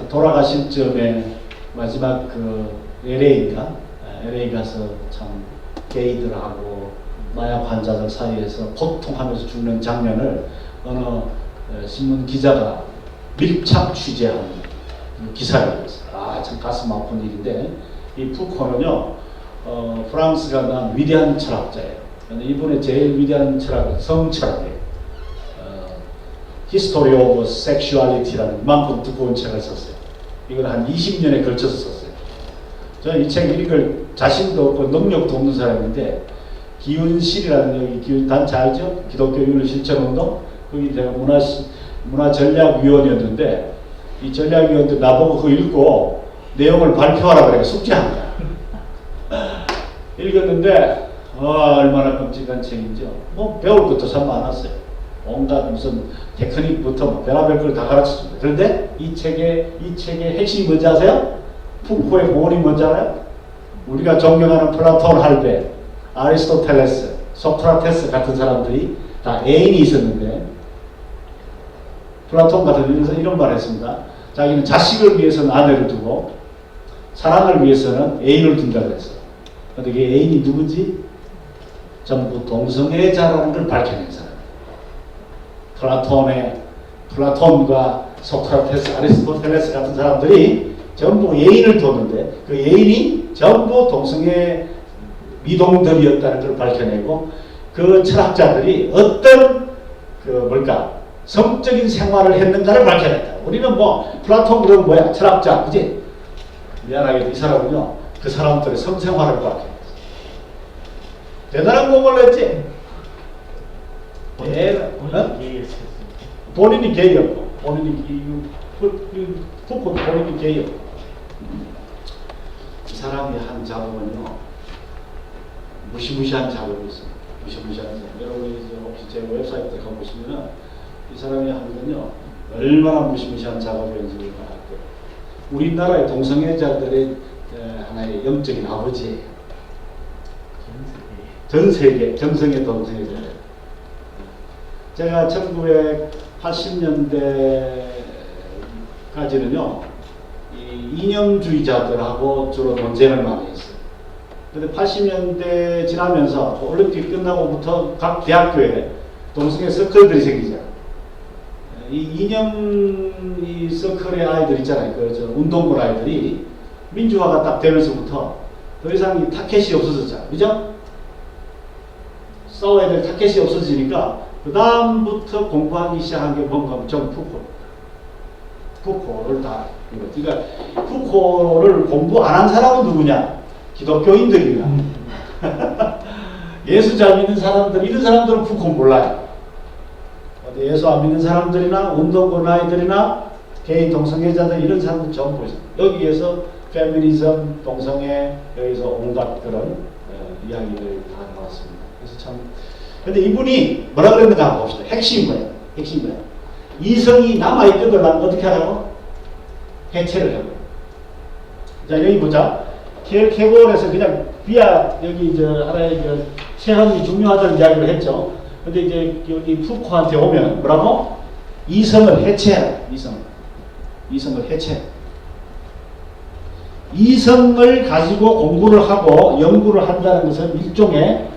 돌아가실 즈음에 마지막 그 LA 가서 참 게이들하고 마약 환자들 사이에서 고통하면서 죽는 장면을 어느 신문 기자가 밀착 취재한 기사를 했어요. 참 가슴 아픈 일인데, 이 푸코는요, 프랑스가 난 위대한 철학자예요. 이분의 제일 위대한 철학은 성철학이에요. History of Sexuality라는 이만큼 두꺼운 책을 썼어요. 이걸 한 20년에 걸쳐서 썼어요. 저는 이 책 읽을 자신도 없고 능력도 없는 사람인데, 기윤실이라는 여기 기윤단체 알죠? 기독교 윤리 실천운동? 거기 제가 문화전략위원이었는데, 이 전략위원들 나보고 그거 읽고 내용을 발표하라 그래 숙제한 거야. 읽었는데 얼마나 끔찍한 책이죠. 뭐 배울 것도 참 많았어요. 온갖 무슨 테크닉부터 뭐 별의별 걸 다 가르쳤습니다. 그런데 이 책의 핵심이 뭔지 아세요? 푸코의 본이 뭔지 알아요? 우리가 존경하는 플라톤 할베, 아리스토텔레스, 소크라테스 같은 사람들이 다 애인이 있었는데 플라톤 같은 경우는 이런 말을 했습니다. 자기는 자식을 위해서는 아내를 두고 사랑을 위해서는 애인을 둔다고 했어요. 그런데 그 애인이 누군지 전부 동성애자라는 걸 밝혀낸 사람. 플라톤과 소크라테스, 아리스토텔레스 같은 사람들이 전부 애인을 뒀는데 그 애인이 전부 동성애 미동들이었다는 걸 밝혀내고 그 철학자들이 어떤 성적인 생활을 했는가를 밝혀냈다. 우리는 뭐 플라톤 그런 뭐야 철학자 그지? 미안하게도 이 사람은요 그 사람들의 성생활을 밝혀냈어. 대단한 공부를 했지. 본인이 게이였고 푸코도 본인이 게이였고 이 사람이 한 작업은요 무시무시한 작업이 있습니다. 무시무시한 작업. 여러분이 혹시 제 웹사이트에 가보시면은 이 사람이 한 건요 얼마나 무시무시한 작업이었는지 알았고요. 우리나라의 동성애자들의 하나의 영적인 아버지예요. 전 세계 정성의 동성애자. 제가 1980년대까지는요 이 이념주의자들하고 주로 논쟁을 많이 했어요. 근데 80년대 지나면서 올림픽 끝나고부터 각 대학교에 동성애 서클들이 생기잖아요. 이 이념 이 서클의 아이들 있잖아요. 운동권 아이들이 민주화가 딱 되면서부터 더 이상 이 타켓이 없어졌잖아요. 그죠? 싸워야 될 타켓이 없어지니까 그 다음부터 공부하기 시작한 게 뭔가 좀 푸코를 다 그러니까 푸코를 공부 안 한 사람은 누구냐? 기독교인들이야. 예수 잘 믿는 사람들 이런 사람들은 푸코 몰라요. 예수 안 믿는 사람들이나 운동권 아이들이나 게이 동성애자들 이런 사람들 전부 있어요. 여기에서 페미니즘, 동성애 여기서 온갖 그런 이야기를 다 나왔습니다. 그래서 참 근데 이분이 뭐라 그랬는가 한번 봅시다. 핵심이 뭐예요? 이성이 남아있거든 난 어떻게 하라고? 해체를 하고. 자 여기 보자. 케골에서 그냥 비아 여기 하나의 체험이 중요하다는 이야기를 했죠. 근데 이제 여기 푸코한테 오면 뭐라고? 이성을 해체해라. 이성을 해체. 이성을 가지고 공부를 하고 연구를 한다는 것은 일종의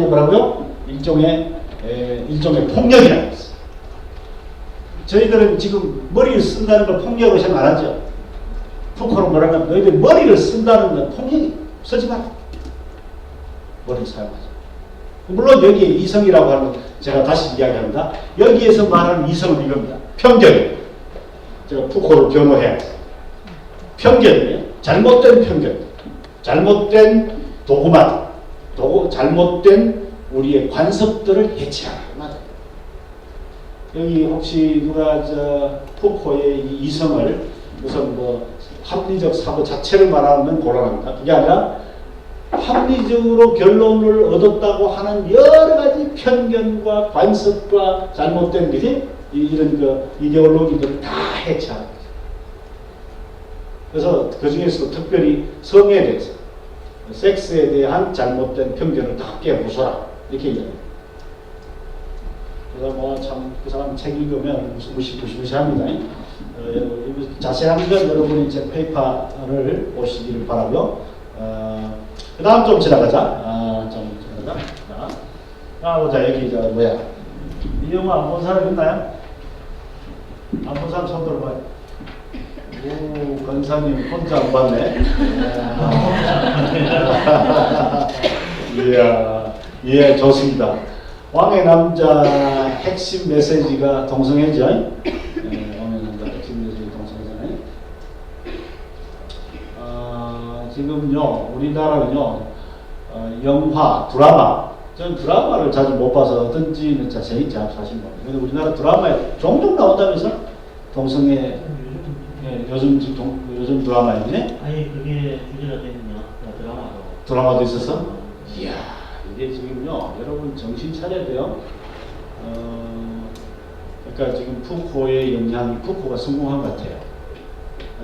뭐라고요? 일종의 폭력이라고 했어요. 저희들은 지금 머리를 쓴다는 걸 폭력으로 생각 안 하죠. 푸코는 뭐라면 너희들 머리를 쓴다는 건 폭력이 쓰지 마라. 머리를 사용하지. 물론 여기에 이성이라고 하는 건 제가 다시 이야기합니다. 여기에서 말하는 이성은 이겁니다. 편견. 제가 푸코를 변호해야 돼요. 편견이에요. 잘못된 편견. 잘못된 도구만. 잘못된 우리의 관습들을 해체하라. 맞아요. 여기 혹시 누가 푸코의 이 이성을 우선 합리적 사고 자체를 말하면 곤란합니다. 그게 아니라 합리적으로 결론을 얻었다고 하는 여러 가지 편견과 관습과 잘못된 것이 이런 이데올로기들을 다 해체하는 거죠. 그래서 그 중에서도 특별히 성에 대해서 섹스에 대한 잘못된 편견을 다 깨부숴라 이렇게 얘기합니다. 그래서 참 그 사람 책 읽으면 무시무시합니다. 자세한 건 여러분이 제 페이퍼를 보시기를 바라고요. 그 다음 좀 지나가자. 보자. 여기 뭐야? 이 영화 안 본 사람 있나요? 안 본 사람 손 들어봐요. 오, 권사님 혼자 안 봤네. 이야, 예, 좋습니다. 왕의 남자 핵심 메시지가 동성애죠. 왕의 남자 핵심 메시지 동성애잖아요. 지금요, 우리나라는요, 영화, 드라마, 저는 드라마를 자주 못 봐서 어떤지는 자세히 잘 사실 모르겠어요. 근데 우리나라 드라마에 종종 나온다면서? 동성애, 요즘 드라마인데? 아예 그게 주제가 되는 드라마도. 드라마도 있었어? 이야, 이게 지금요, 여러분 정신 차려야 돼요. 그러니까 지금 푸코의 영향이 푸코가 성공한 것 같아요.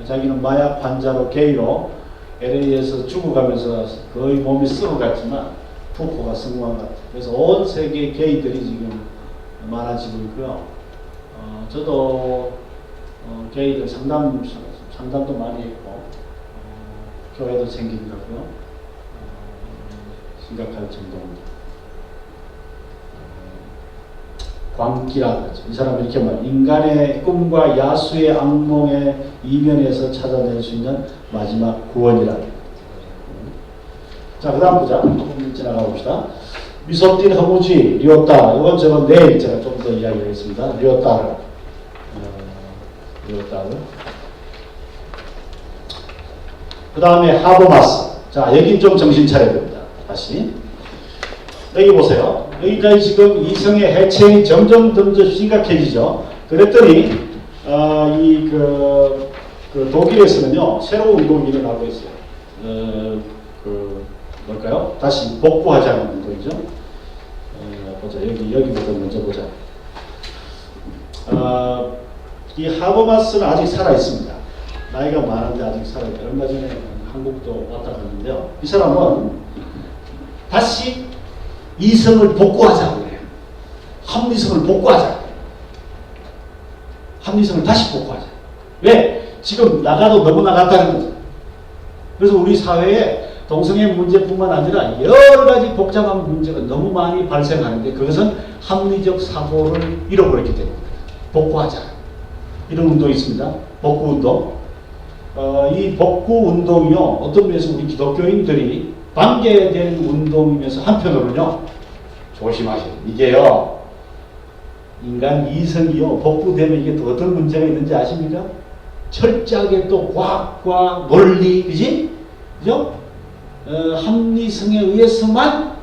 자기는 마약 환자로 게이로 LA에서 죽어가면서 거의 몸이 썩어갔지만 푸코가 성공한 것 같아요. 그래서 온 세계 게이들이 지금 많아지고 있고요. 저도 게이들 상담도 많이 했고 교회도 생긴 거고요. 심각할 정도입니다. 광기라고 하죠. 이 사람은 이렇게 말, 인간의 꿈과 야수의 악몽의 이면에서 찾아낼 수 있는 마지막 구원이라. 자, 그 다음 보자. 조금 지나가 봅시다. 미소띤 허무지, 리오따. 이건 제가 내일 제가 좀 더 이야기하겠습니다. 리오따를. 그 다음에 하보마스. 자, 여기 좀 정신 차려야 됩니다. 다시. 여기 보세요. 여기까지 지금 이성의 해체이 점점 심각해지죠. 그랬더니, 그 독일에서는요, 새로운 운동이 일어나고 있어요. 뭘까요? 다시 복구하자는 운동이죠. 보자. 여기부터 먼저 보자. 이 하버마스는 아직 살아있습니다. 나이가 많은데 아직 살아있다. 얼마 전에 한국도 왔다 갔는데요. 이 사람은 다시 이성을 복구하자고 그래요. 합리성을 복구하자. 합리성을 다시 복구하자. 왜? 지금 나가도 너무 나갔다는 거죠. 그래서 우리 사회에 동성애 문제뿐만 아니라 여러 가지 복잡한 문제가 너무 많이 발생하는데 그것은 합리적 사고를 잃어버렸기 때문입니다. 복구하자. 이런 운동이 있습니다. 복구 운동. 이 복구 운동이요, 어떤 면에서 우리 기독교인들이 반대되는 운동이면서 한편으로는요, 조심하세요. 이게요, 인간 이성이요, 복구되면 이게 또 어떤 문제가 있는지 아십니까? 철저하게 또 과학과 논리, 그지? 그죠? 합리성에 의해서만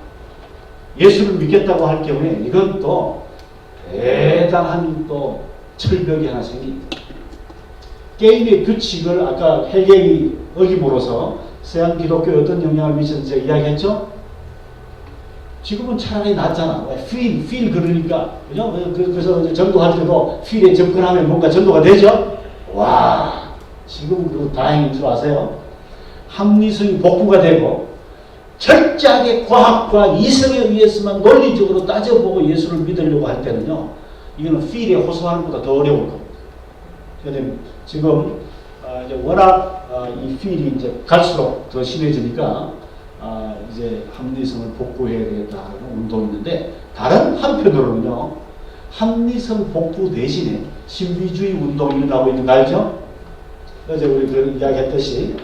예수를 믿겠다고 할 경우에 이건 또 대단한 또 철벽이 하나 생깁니다. 게임의 규칙을 아까 해결이 어김으로써 서양 기독교에 어떤 영향을 미쳤는지 제가 이야기했죠? 지금은 차라리 낫잖아. feel 그러니까. 그죠? 그래서 전도할 때도 feel에 접근하면 뭔가 전도가 되죠? 와, 지금 그 다행인 줄 아세요? 합리성이 복구가 되고 철저하게 과학과 이성에 의해서만 논리적으로 따져보고 예수를 믿으려고 할 때는요, 이거는 feel에 호소하는 것보다 더 어려울 겁니다. 그런데 지금 이제 워낙 이 feel이 이제 갈수록 더 심해지니까 이제 합리성을 복구해야 되겠다는 운동이 있는데, 다른 한편으로는요, 합리성 복구 대신에 신비주의 운동이 일어나고 있는 거 알죠? 어제 우리 그 이야기했듯이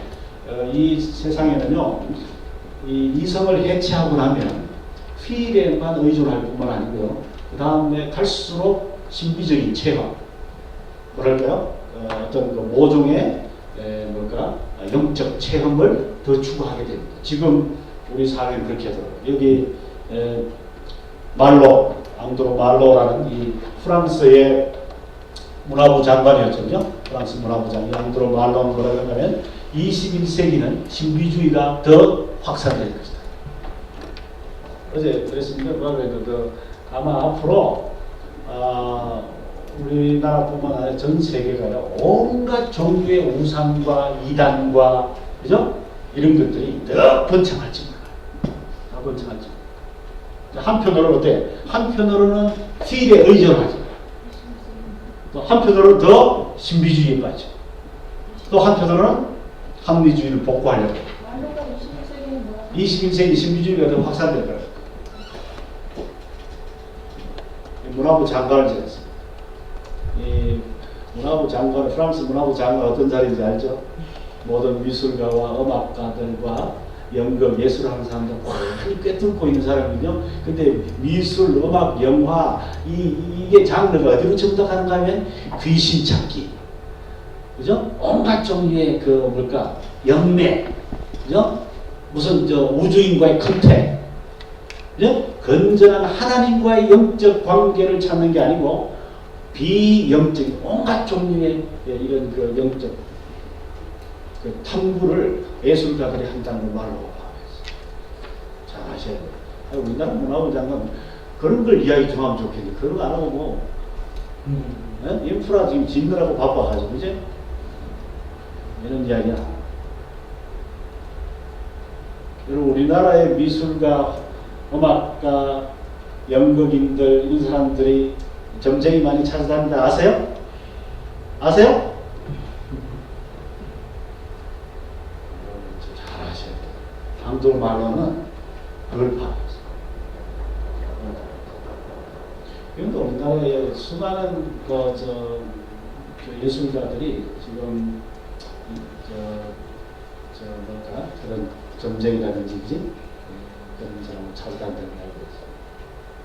이 세상에는요, 이 이성을 해체하고 나면 feel에만 의존할 뿐만 아니고요, 그 다음에 갈수록 신비적인 체험, 뭐랄까요? 어떤 그 모종의 영적 체험을 더 추구하게 됩니다. 지금 우리 사회는 그렇게 하더라고요. 여기 말로, 앙드로 말로라는 이 프랑스의 문화부 장관이었죠. 프랑스 문화부 장관 앙드로 말로는 뭐라고 하냐면 21세기는 신비주의가 더 확산될 것이다. 어제 그랬습니다. 뭐라고 했는데 아마 앞으로 우리나라뿐만 아니라 전 세계가요, 온갖 종류의 우상과 이단과, 그죠? 이런 것들이 더 번창할지 몰라요. 더 번창할지 몰라요. 한편으로는 어때? 한편으로는 필에 의존하죠. 또 한편으로는 더 신비주의에 빠져. 또 한편으로는 합리주의를 복구하려고. 21세기 신비주의가 더 확산될 거예요. 문화부 장관을 지냈습니다. 이 문화부 장관, 프랑스 문화부 장관 어떤 자리인지 알죠? 모든 미술가와 음악가들과 연극, 예술하는 사람들 많이 꿰뚫고 있는 사람이거든요. 근데 미술, 음악, 영화 이게 장르가 어디로 첨삭하는가 하면 귀신 찾기, 그죠? 온갖 종류의 영매, 그죠? 무슨 우주인과의 컨택, 그죠? 건전한 하나님과의 영적 관계를 찾는 게 아니고 비영적인 온갖 종류의 이런 영적 탐구를 예술가들이 한다는 말로 하면서 잘 아셔야 돼요. 우리나라 문화부 장관 그런 걸 이야기 좀 하면 좋겠지. 그런 거 안 하고 뭐 인프라 지금 짓느라고 바빠가지고 그지? 이런 이야기야. 여러분 우리나라의 미술가, 음악가, 연극인들 이런 사람들이 점쟁이 많이 찾아다닌다 아세요? 아세요? 잘 아셔야 돼요. 방도 말로는 그걸 파악했어요. 그런데 우리나라에 수많은 그 예술가들이 지금 뭐랄까 그런 점쟁이라든지 그지? 그런 사람을 찾아다닌다는 걸 알고 있어요.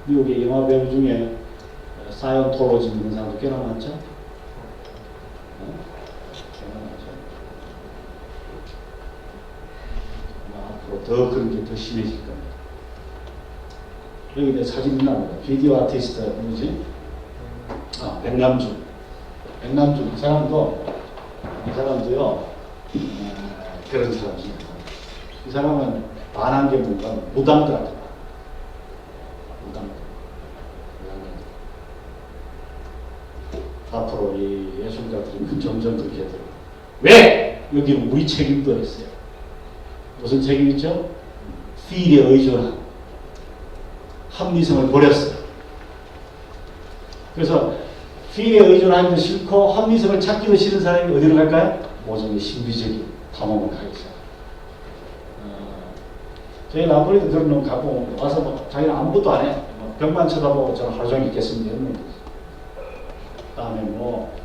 미국의 영화 배우 중에 사이언톨로지 있는 사람도 꽤나 많죠? 꽤나 많죠. 앞으로 더 그런 게 더 심해질 겁니다. 여기 내 사진 나옵니다. 비디오 아티스트 누구지? 백남준. 백남준 이 사람도요 그런 사람입니다. 이 사람은 반한 게 뭔가 무당들한테 무당들. 앞으로 이 예술가들이 점점 그렇게 되고 왜? 여기는 우리 책임도 있어요. 무슨 책임 있죠? 필에 의존한 합리성을 버렸어요. 그래서 필에 의존하는 게 싫고 합리성을 찾기도 싫은 사람이 어디로 갈까요? 모종의 신비적인 탐험을 가겠어요. 저희 나폴리도 그런 놈 갖고 와서 뭐 자기는 아무것도 안 해. 벽만 쳐다보고 저는 하루 종일 있겠습니다. 그다음에 뭐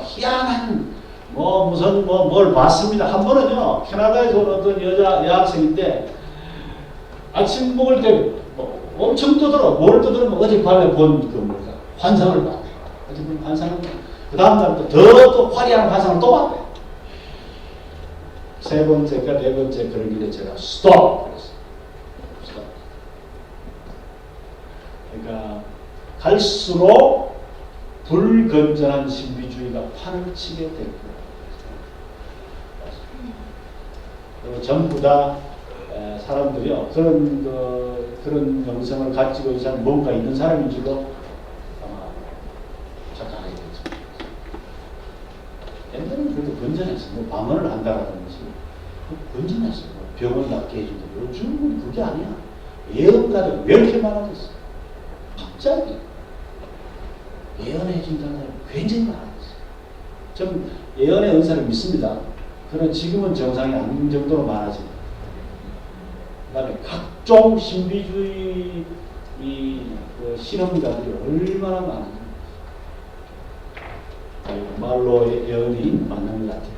희한한 무슨 뭘 봤습니다. 한 번은요 캐나다에서 온 어떤 여학생인데 아침 먹을 때 엄청 떠들어. 뭘 떠들으면 어젯밤에 본 그 뭐가 환상을 봤대. 어젯밤에 환상을 그 다음날 또 화려한 환상을 또 봤대. 세 번째가 네 번째 그런 길에 제가 스톱 그랬어요. 스톱. 그러니까 갈수록 불건전한 신비주의가 판을 치게 될 거예요. 그리고 전부 다 사람들이요 그런 영성을 가지고 있는 사람 뭔가 있는 사람인 줄로 아마 착각하게 되죠. 옛날에는 그래도 건전했어요. 뭐 방언을 한다라는 것이 건전했어요. 병을 낫게 해준다. 요즘은 그게 아니야. 예언가들 왜 이렇게 많아졌어? 갑자기 예언해준다는 사람이 굉장히 많아졌어요. 좀 예언의 은사를 믿습니다. 그러나 지금은 정상이 아닌 정도로 많아집니다. 그 다음에 각종 신비주의 실험가들이 얼마나 많은지 말로 예언이 맞는 것 같아요.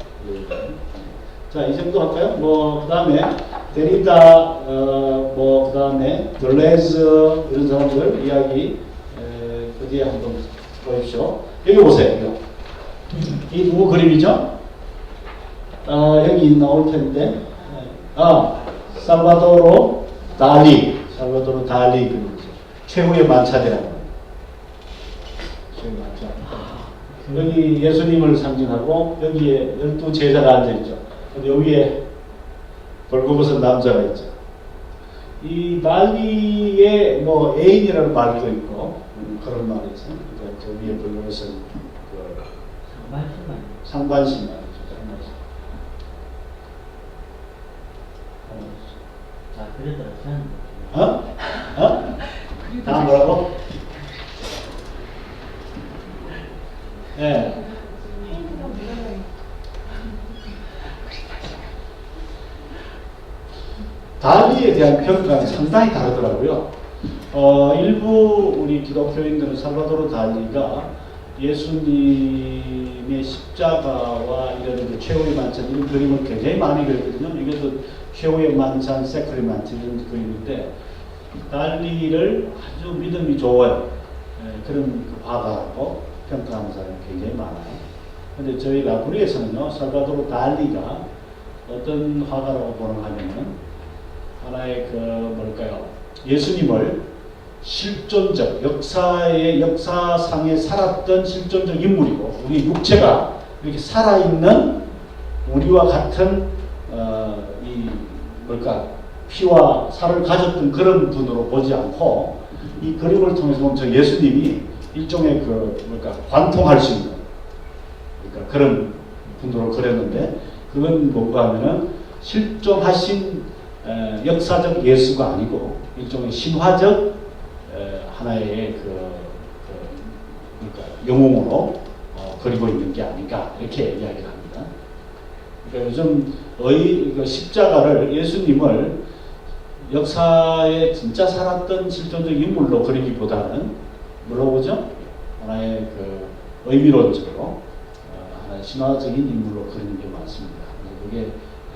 자, 이 정도 할까요? 그 다음에 데리다, 그 다음에 들레즈 이런 사람들 이야기 어디에 한번 보십시오. 여기 보세요. 이 누구 그림이죠? 여기 나올 텐데, 살바도로 달리 그림이죠. 최후의 만찬이라고. 최후의 만찬. 여기 예수님을 상징하고 여기에 12 제자가 앉아있죠. 여기에 벌거벗은 남자가 있죠. 이 달리의 애인이라는 말도 있고 그런 말이 있어요. 그러니까 저 위에 벌거벗은 상반신 말이죠. 자, 그랬더라. 다음 뭐라고? 네. 달리에 대한 평가는 상당히 다르더라고요. 일부 우리 기독교인들은 살바도르 달리가 예수님의 십자가와 이런 최후의 만찬 이런 그림을 굉장히 많이 그렸거든요. 이것도 최후의 만찬, 세크리만트 이런 그림인데 달리를 아주 믿음이 좋아요. 그런 화가라고 평가하는 사람이 굉장히 많아요. 근데 저희 라브리에서는요, 살바도르 달리가 어떤 화가라고 보는 하면은 하나의 예수님을 실존적 역사상에 살았던 실존적 인물이고 우리 육체가 이렇게 살아있는 우리와 같은 피와 살을 가졌던 그런 분으로 보지 않고 이 그림을 통해서 보면 저 예수님이 일종의 그 뭐랄까 관통할 수 있는 그러니까 그런 분으로 그렸는데 그건 뭔가 하면은 실존하신 역사적 예수가 아니고 일종의 신화적 하나의 그러니까 영웅으로 그리고 있는 게 아닌가 이렇게 이야기를 합니다. 그러니까 요즘 그 십자가를 예수님을 역사에 진짜 살았던 실존적 인물로 그리기보다는 뭐라고 보죠? 하나의 그 의미론적으로 하나의 신화적인 인물로 그리는 게 많습니다. 그게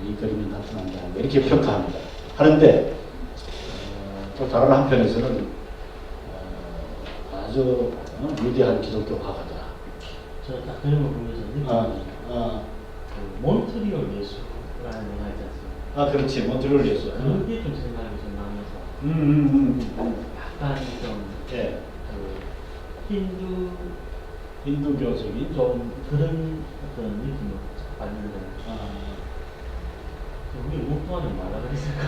이 그림이 나타난 게 아닌가 이렇게 평가합니다. 하는데 또 다른 한편에서는 아주 위대한 기독교 화가더라. 저 딱 그림을 보면서 느낀 그 몬트리올 예수라는 영화 있지 않습니까? 그렇지. 몬트리올 예수. 그게 좀 생각이 좀 나면서 약간 좀 예. 그 힌두교적인 좀 그런 어떤 느낌을 받는데 우리 목도하는 말라 그랬을까?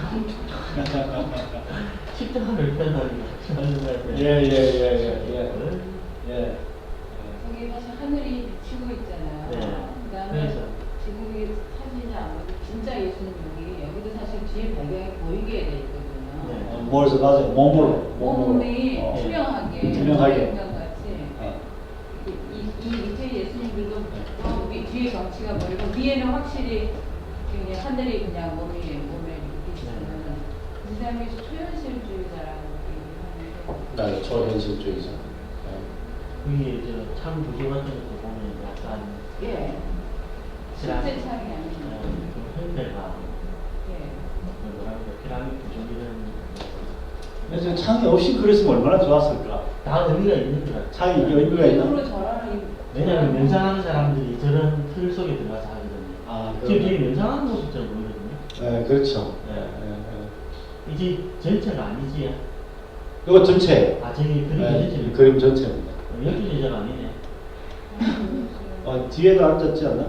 십자가를 펴다니고 예. 저기 사실 하늘이 비추고 있잖아요. 네. 그다음에 그래서. 지금 이게 사진이 아무래도 진짜 예수님 여기도 사실 뒤에 배경이 보이게 돼 있거든요. 네. 뭘서 가져? 몸으로. 몸이 어. 투명하게 투명하게. 같이 어. 이 밑에 예수님들도 뒤에 경치가 보이고 위에는 확실히 그냥 하늘이 그냥 몸에 이렇게 있으면 그 사람이 초현실주의자라고 얘기하는데 나 초현실주의자. 그게 참 구조 같은 것도 보면 약간 예 실제 창이 아니에요. 그 형태가 예. 뭐라고 피라미드 구조 이런 그래서 창이 없이 그랬으면 얼마나 좋았을까? 다 의미가 있는 것 같아요. 창이 이게 의미가 있나? 일부러 저라는 왜냐하면 명상하는 사람들이 저런 틀 속에 들어가서 하거든요. 지금 되게 명상하는 모습처럼 보이거든요. 네, 그렇죠. 이제 전체가 아니지. 이거 전체. 저기 그림 전체는 그림 전체입니다. 열두 제자가 아니네. 뒤에도 앉았지 않나?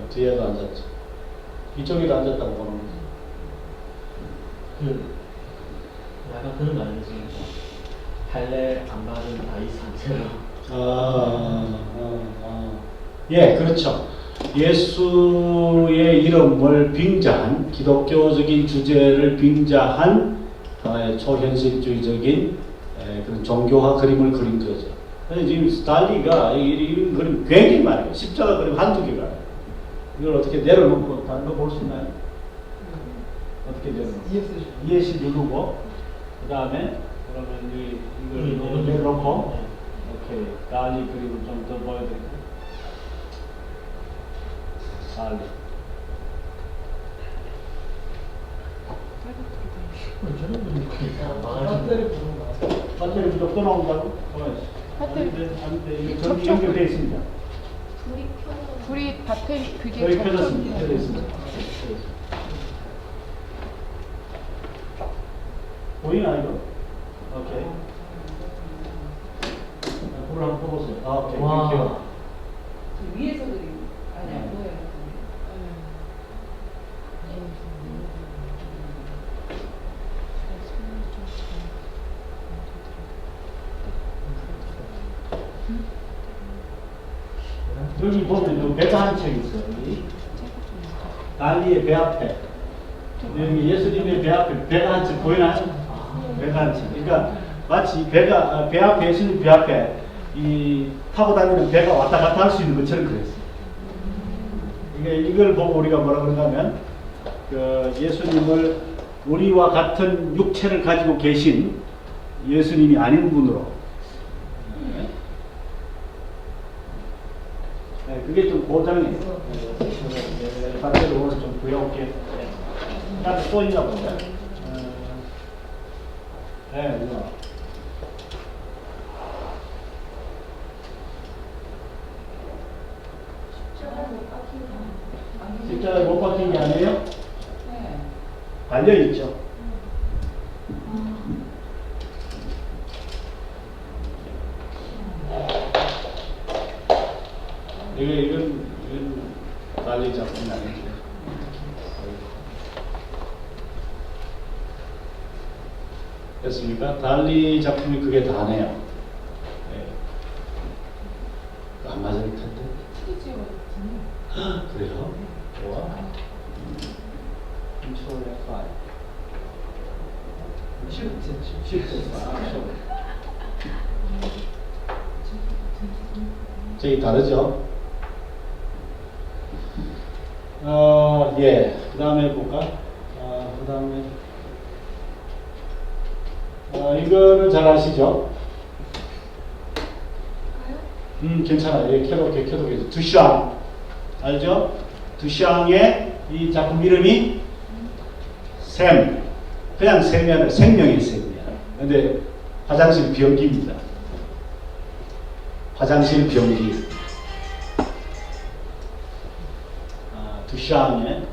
뒤에도 앉았죠. 이쪽에도 앉았다고 보는 거지. 그 약간 그런 거 아니겠습니까? 할례 안 받은 아이 상태로. 예, 그렇죠. 예수의 이름을 빙자한 기독교적인 주제를 빙자한 하나의 초현실주의적인 그런 종교화 그림을 그린 거죠. 지금 스탈리가 이런 그림 굉장히 많아요. 십자가 그림 한두 개가 아니에요. 이걸 어떻게 내려놓고 다른 거 볼 수 있나요? 어떻게 내려놓고? ESC 누르고 그 다음에 그러면 이걸 내려놓고 오케이 달리 그림을 좀 더 보여드릴까요? 달리 저런 분이 배터리 부른 거. 배터리 부족 또 나온다고? 배터리. 안돼 이게 전기 연결되어 있습니다. 불이 배터리 그게 여기 접촉이 켜졌습니다. 켜져 있습니다. 보이나 이거? 오케이. 불을 한번 꺼보세요. 오케이. 와. 저 위에서 그림 아니 안 보여요. 여기 보면 배가 한 척 있어요. 여기. 달리의 배 앞에. 여기 예수님의 배 앞에 배가 한 척 보이나요? 배가 한 척. 그러니까 마치 배가 배 앞에 예수님 배 앞에 이 타고 다니는 배가 왔다 갔다 할 수 있는 것처럼 그랬어요. 이걸 보고 우리가 뭐라 그러냐면 그 예수님을 우리와 같은 육체를 가지고 계신 예수님이 아닌 분으로. 네, 그게 좀 고장이에요. 배터리 오늘 좀 구해올게. 그다음에 또 있나 보자. 네, 누나. 십자가에 못 박힌 게 아니에요? 네. 달려있죠. 이건 달리지 않는 게 아니죠. 됐습니까? 달리 작품이 그게 다네요. 네. 안 맞을 텐데. 그래요? 좋아. Control F5. Shift F5. 저기 다르죠? 예. 그 다음에 볼까? 그 다음에. 이거는 잘 아시죠? 괜찮아요. 예, 켜도 두샹. 알죠? 두샹의 이 작품 이름이 샘. 그냥 샘이 아니라 생명의 샘이야. 근데 화장실 변기입니다. 화장실 변기. 두샹의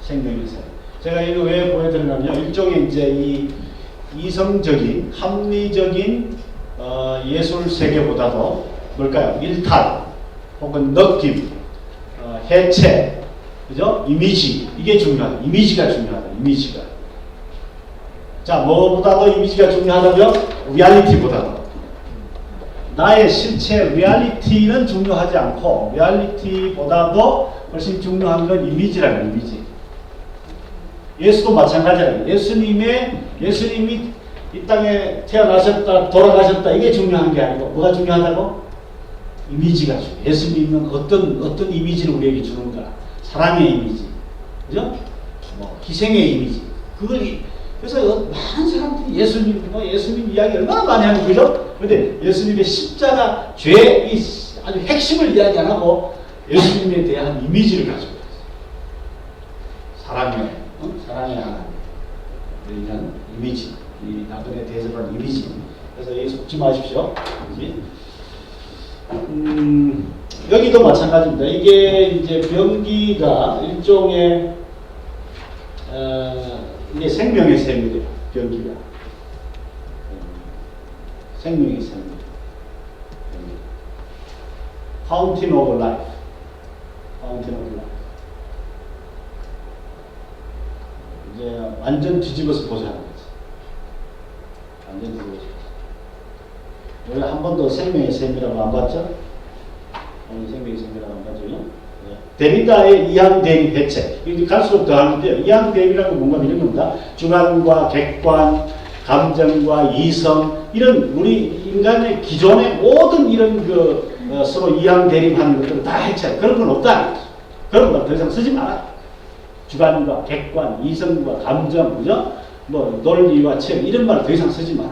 생명의 샘. 제가 이거 왜 보여드리냐면요. 일종의 이제 이 이성적인, 합리적인 예술 세계보다도 뭘까요? 일탈, 혹은 느낌, 해체, 그죠? 이미지. 이게 중요하다. 이미지가 중요하다. 이미지가. 자, 뭐보다도 이미지가 중요하다고요? 리얼리티보다도. 나의 실체 리얼리티는 중요하지 않고 리얼리티보다도 훨씬 중요한 건 이미지라는 이미지. 예수도 마찬가지예요. 예수님이 이 땅에 태어나셨다, 돌아가셨다, 이게 중요한 게 아니고 뭐가 중요하다고? 이미지가 중요해요. 예수님은 어떤 이미지를 우리에게 주는가? 사랑의 이미지, 그죠? 뭐 희생의 이미지. 그래서 많은 사람들이 예수님 이야기 얼마나 많이 하는 거죠? 근데 예수님의 십자가 죄의 아주 핵심을 이야기 안 하고 예수님에 대한 이미지를 가지고 있어요. 사랑의 하나님. 이런 이미지. 이 나그네 대접한 이미지. 그래서 여기 속지 마십시오. 그렇지? 여기도 마찬가지입니다. 이게 이제 변기가 일종의 이게 생명의 샘이래요. 변기가. 생명의 샘. Fountain of Life. Fountain of Life. 이제 완전 뒤집어서 보자는 거지. 완전 뒤집어서. 우리 한 번도 생명의 샘이라고 안 봤죠? 생명의 샘이라고 안 봤죠? 네. 데리다의 이항 대립 해체. 이게 갈수록 더 하는데요. 이항 대립이라는 건 뭔가 이런 겁니다. 주관과 객관, 감정과 이성, 이런 우리 인간의 기존의 모든 이런 서로 이항 대립하는 것들을 다 해체. 그런 건 없다. 그런 건 더 이상 쓰지 마라. 주관과 객관, 이성과 감정, 그죠? 뭐 논리와 책 이런 말 더 이상 쓰지 마라.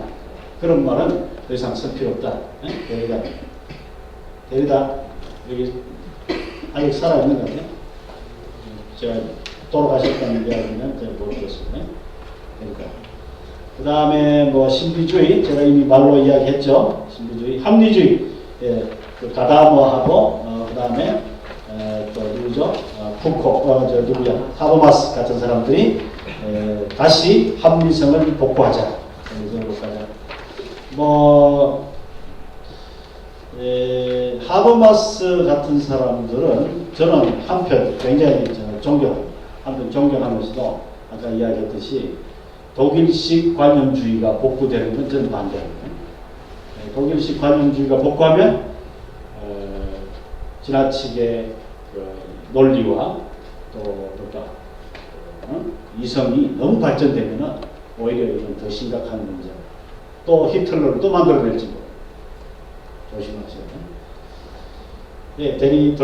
그런 말은 더 이상 쓸 필요 없다. 데리다 여기 아직 살아 있는 것 같아요. 제가 돌아가셨다는 이야기는 제가 모르겠습니다. 그러니까 그 다음에 뭐 신비주의 제가 이미 말로 이야기했죠. 신비주의, 합리주의, 예, 그 가다모하고 그 다음에 또 누구죠? 푸코, 누구야? 하버마스 같은 사람들이 다시 합리성을 복구하자. 뭐 하버마스 같은 사람들은 저는 한편 굉장히 한편 존경하면서도 아까 이야기했듯이 독일식 관념주의가 복구되는 건 저는 반대합니다. 독일식 관념주의가 복구하면 지나치게 논리와 또 이성이 너무 발전되면 오히려 이건 더 심각한 문제. 또 히틀러를 또 만들어낼지 모르고 조심하세요. 예, 데니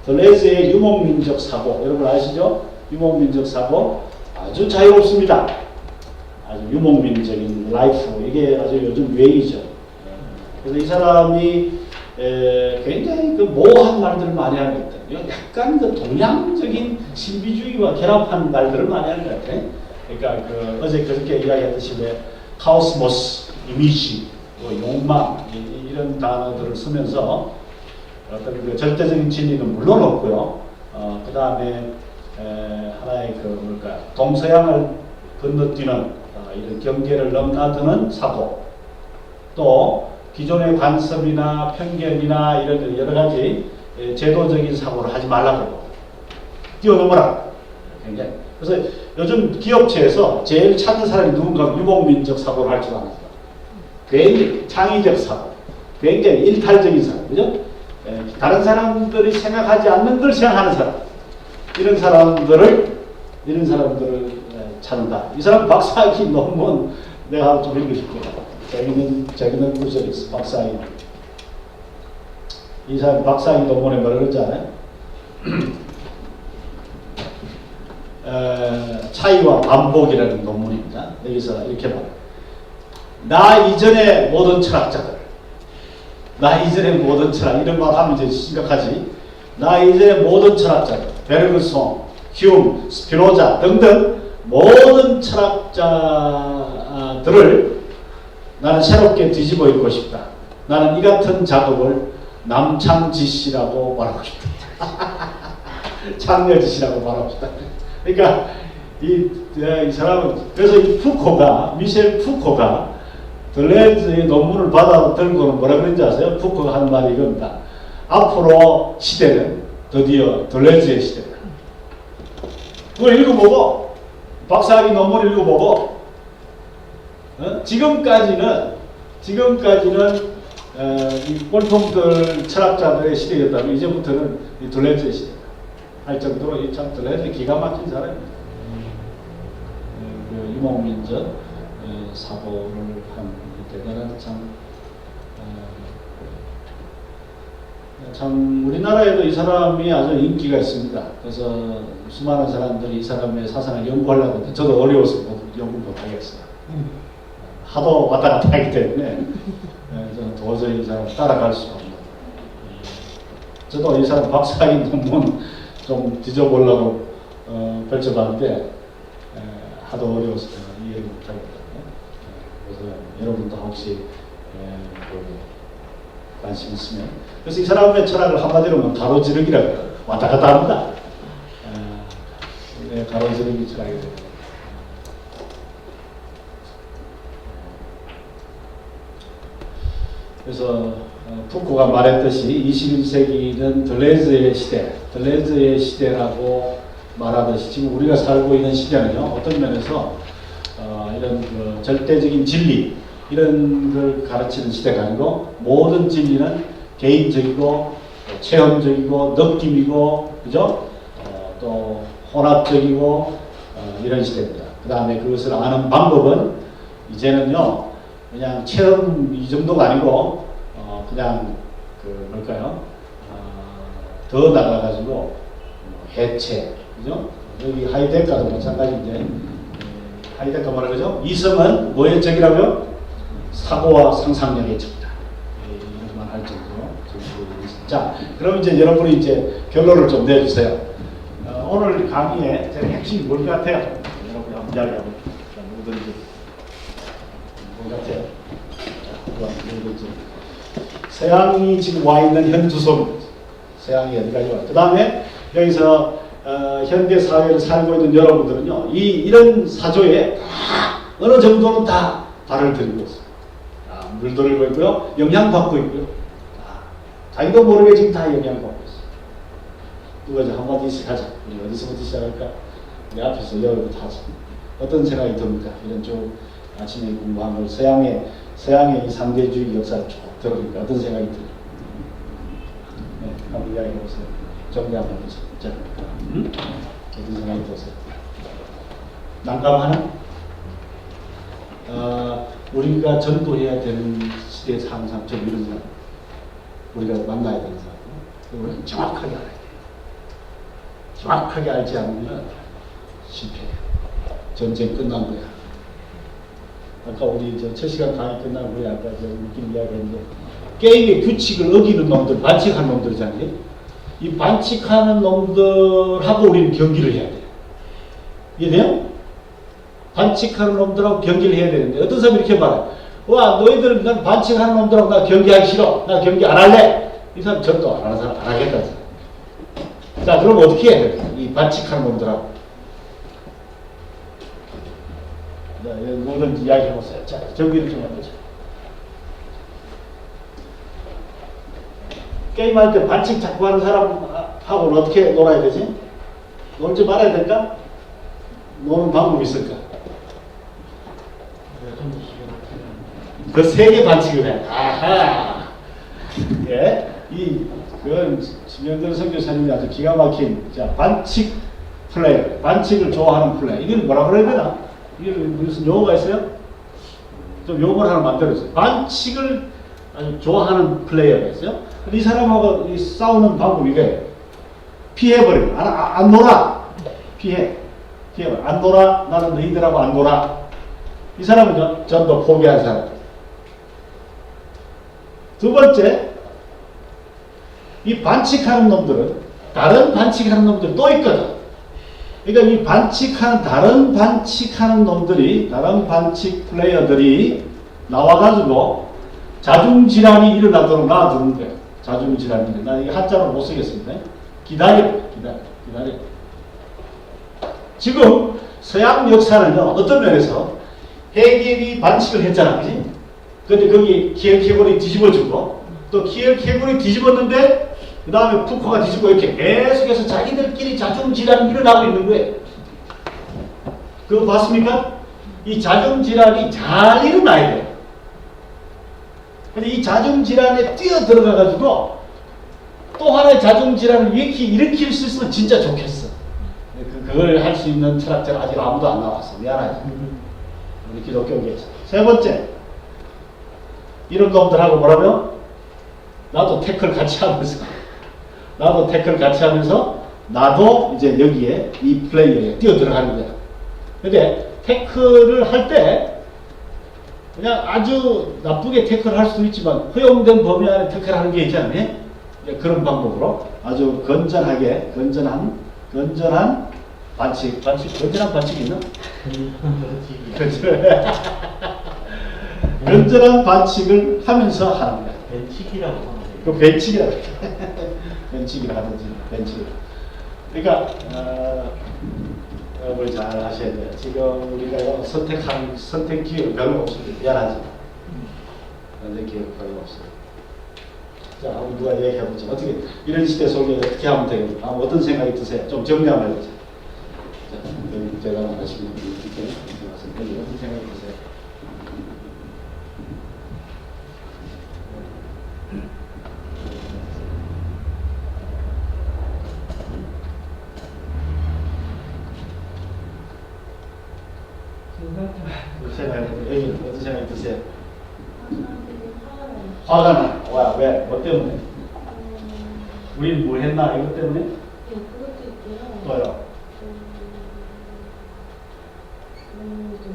들레즈의 유목민족 사고 여러분 아시죠? 유목민족 사고 아주 자유롭습니다. 아주 유목민적인 라이프 이게 아주 요즘 유행이죠. 그래서 이 사람이 굉장히 그 모호한 말들을 많이 하는 것 같아요. 약간 그 동양적인 신비주의와 결합한 말들을 많이 하는 것 같아요. 그러니까 어제 그렇게 이야기했듯이 카오스모스, 이미지, 욕망 이런 단어들을 쓰면서 어떤 그 절대적인 진리는 물론 없고요. 그 다음에 하나의 동서양을 건너뛰는 이런 경계를 넘나드는 사고, 또 기존의 관습이나 편견이나 이런 여러 가지 제도적인 사고를 하지 말라고 뛰어넘어라. 굉장히 그래서 요즘 기업체에서 제일 찾는 사람이 누군가 유목민적 사고를 할 줄 압니다. 굉장히 창의적 사고, 굉장히 일탈적인 사람, 그죠? 다른 사람들이 생각하지 않는 걸 생각하는 사람, 이런 사람들을 찾는다. 이 사람 박사학위 논문 내가 좀 읽어줄게요. 자기는 구절이 있어. 박사학위. 이 사람 박사학위 논문에 뭐라 그러지 않아요? 차이와 반복이라는 논문입니다. 여기서 이렇게 말해요. 나 이전의 모든 철학자들, 이런 말 하면 이제 심각하지. 나 이전의 모든 철학자들, 베르그송, 휴움, 스피노자 등등 모든 철학자들을 나는 새롭게 뒤집어 읽고 싶다. 나는 이 같은 작업을 남창지시라고 말하고 싶다. 창녀지시라고 말하고 싶다. 그러니까 이 사람은, 그래서 이 푸코가, 미셸 푸코가 들레즈의 논문을 받아 들고는 뭐라 그런지 아세요? 푸코가 한 말이 이겁니다. 앞으로 시대는 드디어 들레즈의 시대다. 그걸 읽어보고, 박사학위 논문 읽어보고, 지금까지는 이 꼴통들 철학자들의 시대였다면 이제부터는 이 들레즈의 시대다 할 정도로 이 참 들레즈 기가 막힌 사람입니다. 그 유목민적 사고를 한 대단한 참 우리나라에도 이 사람이 아주 인기가 있습니다. 그래서 수많은 사람들이 이 사람의 사상을 연구하려고 하는데 저도 어려워서 연구 못하겠어요. 하도 왔다 갔다 하기 때문에 저는 도저히 이 사람 따라갈 수가 없는. 저도 이 사람 박사학위 논문 좀 뒤져보려고 펼쳐봤는데 하도 어려워서 이해를 못하겠거든요. 그래서 여러분도 혹시 관심 있으면, 그래서 이 사람의 철학을 한마디로 가로지르기라고 해요. 왔다 갔다 합니다. 가로지르기 철학이 됩니다. 그래서 푸코가 말했듯이 21세기는 들레즈의 시대라고 말하듯이 지금 우리가 살고 있는 시대는요, 어떤 면에서 이런 그 절대적인 진리 이런 걸 가르치는 시대가 아니고 모든 진리는 개인적이고 체험적이고 느낌이고, 그죠? 또 혼합적이고 이런 시대입니다. 그 다음에 그것을 아는 방법은 이제는요, 그냥 체험 이 정도가 아니고 그냥 그 뭘까요? 더 나가가지고 해체, 그죠? 여기 하이데카도 마찬가지인데, 하이데카 뭐라 그러죠? 이성은 뭐의 적이라고요? 사고와 상상력의 적이다. 이렇게만 할 정도로. 자, 그럼 이제 여러분이 이제 결론을 좀 내주세요. 오늘 강의의 제 핵심이 뭘 같아요? 여러분이 한번 이야기하고 누구든지 뭘 같아요? 서양이 지금 와 있는 현 주소입니다. 서양이 어디까지 와? 그 다음에 여기서 현대 사회를 살고 있는 여러분들은요, 이런 사조에 다 어느 정도는 다 발을 들이고 있어요. 물들고 있고요, 영향받고 있고요. 자기도 모르게 지금 다 영향받고 있어요. 누가 이제 한마디씩 하자. 우리 어디서부터 시작할까? 우리 앞에서 여러분부터 하자. 어떤 생각이 듭니까? 이런 쭉 아침에 공부한 걸 서양의 이 상대주의 역사를 쭉 들으니까 어떤 생각이 들어요? 네, 한번 이야기해 보세요. 정리 한번 해보세요. 자, 어떤 생각이 드세요? 난감하나? 우리가 전도해야 되는 시대에서 항상 좀 이런 사람, 우리가 만나야 되는 사람, 우리는 정확하게 알아야 돼요. 정확하게 알지 않으면 실패해요. 전쟁 끝난 거야. 아까 우리 첫 시간 강의 끝나고 우리 아까 웃긴 이야기했는데, 게임의 규칙을 어기는 놈들, 반칙하는 놈들이잖아요. 이 반칙하는 놈들하고 우리는 경기를 해야 돼요. 이해돼요? 반칙하는 놈들하고 경기를 해야 되는데, 어떤 사람이 이렇게 말해요. 와, 너희들은 난 반칙하는 놈들하고 나 경기하기 싫어. 나 경기 안 할래. 이 사람 전도 안 하는 사람 안 하겠다는 사람. 자, 그럼 어떻게 해야 돼요? 이 반칙하는 놈들하고. 자, 뭐든지 이야기 해보세요. 자, 정리를 좀 해보자. 게임할 때 반칙 자꾸 하는 사람하고는 어떻게 놀아야 되지? 놀지 말아야 될까? 노는 방법이 있을까? 내가 좀 시간 그 세 개 반칙을 해. 아하. 예. 그건 심영근 선교사님이 아주 기가 막힌, 반칙 플레이, 반칙을 좋아하는 플레이. 이걸 뭐라 그래야 되나? 이게 무슨 용어가 있어요? 좀 용어를 하나 만들었어요. 반칙을 아주 좋아하는 플레이어가 있어요. 이 사람하고 이 싸우는 방법이 이게 피해버리고, 안 놀아. 피해버려. 안 놀아. 나는 너희들하고 안 놀아. 이 사람은 전부 포기한 사람. 두 번째, 이 반칙하는 놈들은 다른 반칙하는 놈들이 또 있거든. 그러니까 이 다른 반칙하는 놈들이, 다른 반칙 플레이어들이 나와가지고 자중질환이 일어나도록 놔두는 거예요. 자중질환이. 나 이거 한자로 못 쓰겠습니다. 기다려. 지금 서양 역사는요, 어떤 면에서 해겔이 반칙을 했잖아, 그지? 근데 거기 키엘케곤이 뒤집어주고, 또 키엘케곤이 뒤집었는데, 그 다음에 푸코가 뒤집고 이렇게 계속해서 자기들끼리 자중질환이 일어나고 있는 거예요. 그거 봤습니까? 이 자중질환이 잘 일어나야 돼요. 근데 이 자중질환에 뛰어들어가가지고, 또 하나의 자중질환을 일으킬 수 있으면 진짜 좋겠어. 그걸 할 수 있는 철학자는 아직 아무도 안 나왔어. 미안하지. 우리 기독교계에서. 세 번째, 이런 놈들하고 뭐라면? 나도 태클 같이 하면서 나도 이제 여기에 이 플레이어에 뛰어들어가는 거야. 근데 태클을 할 때 그냥 아주 나쁘게 태클을 할 수도 있지만 허용된 범위 안에 태클을 하는 게 있잖아요. 그런 방법으로 아주 건전한 건전한 반칙이 있나? 건전한 반칙을 하면서 하는 거야. 벤치기라고 하면 돼요. 그 벤치기라고 해. 벤치기를 하든지, 벤치기. 그러니까, 여러분 잘 아셔야 돼요. 지금 우리가 선택 기회가 별로 없습니다. 미안하지. 선택 기회가 별로 없어요. 자, 한번 누가 얘기해보죠. 어떻게, 이런 시대 속에 어떻게 하면 되겠나? 어떤 생각이 드세요? 좀 정리 한번 해보죠. 자, 제가 말하시는 분이 어떻게 어떤 생각이 드세요? 어떤 생각이 드세요? 화가 나. 왜? 뭐 때문에? 우린 뭐 했나? 이것 때문에? 네, 그것도 있고요. 또요?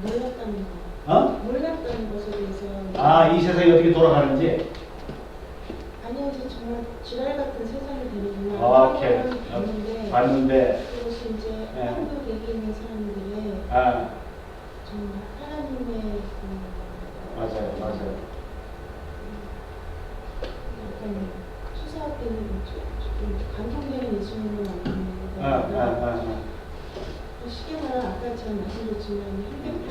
몰랐다는 거. 어? 몰랐다는 것에 대해서. 이 세상이 어떻게 돌아가는지? 아니요, 저 정말 지랄 같은 세상이 되는구나. 오케이. 봤는데. 그것이 이제 네. 한국 얘기 있는 사람들의 정말 하나님의 맞아요. 약간 수사되는 좀 감동되는 이슈는 아닌데. 쉽게 말하면 아까처럼 말씀드렸지만 현대판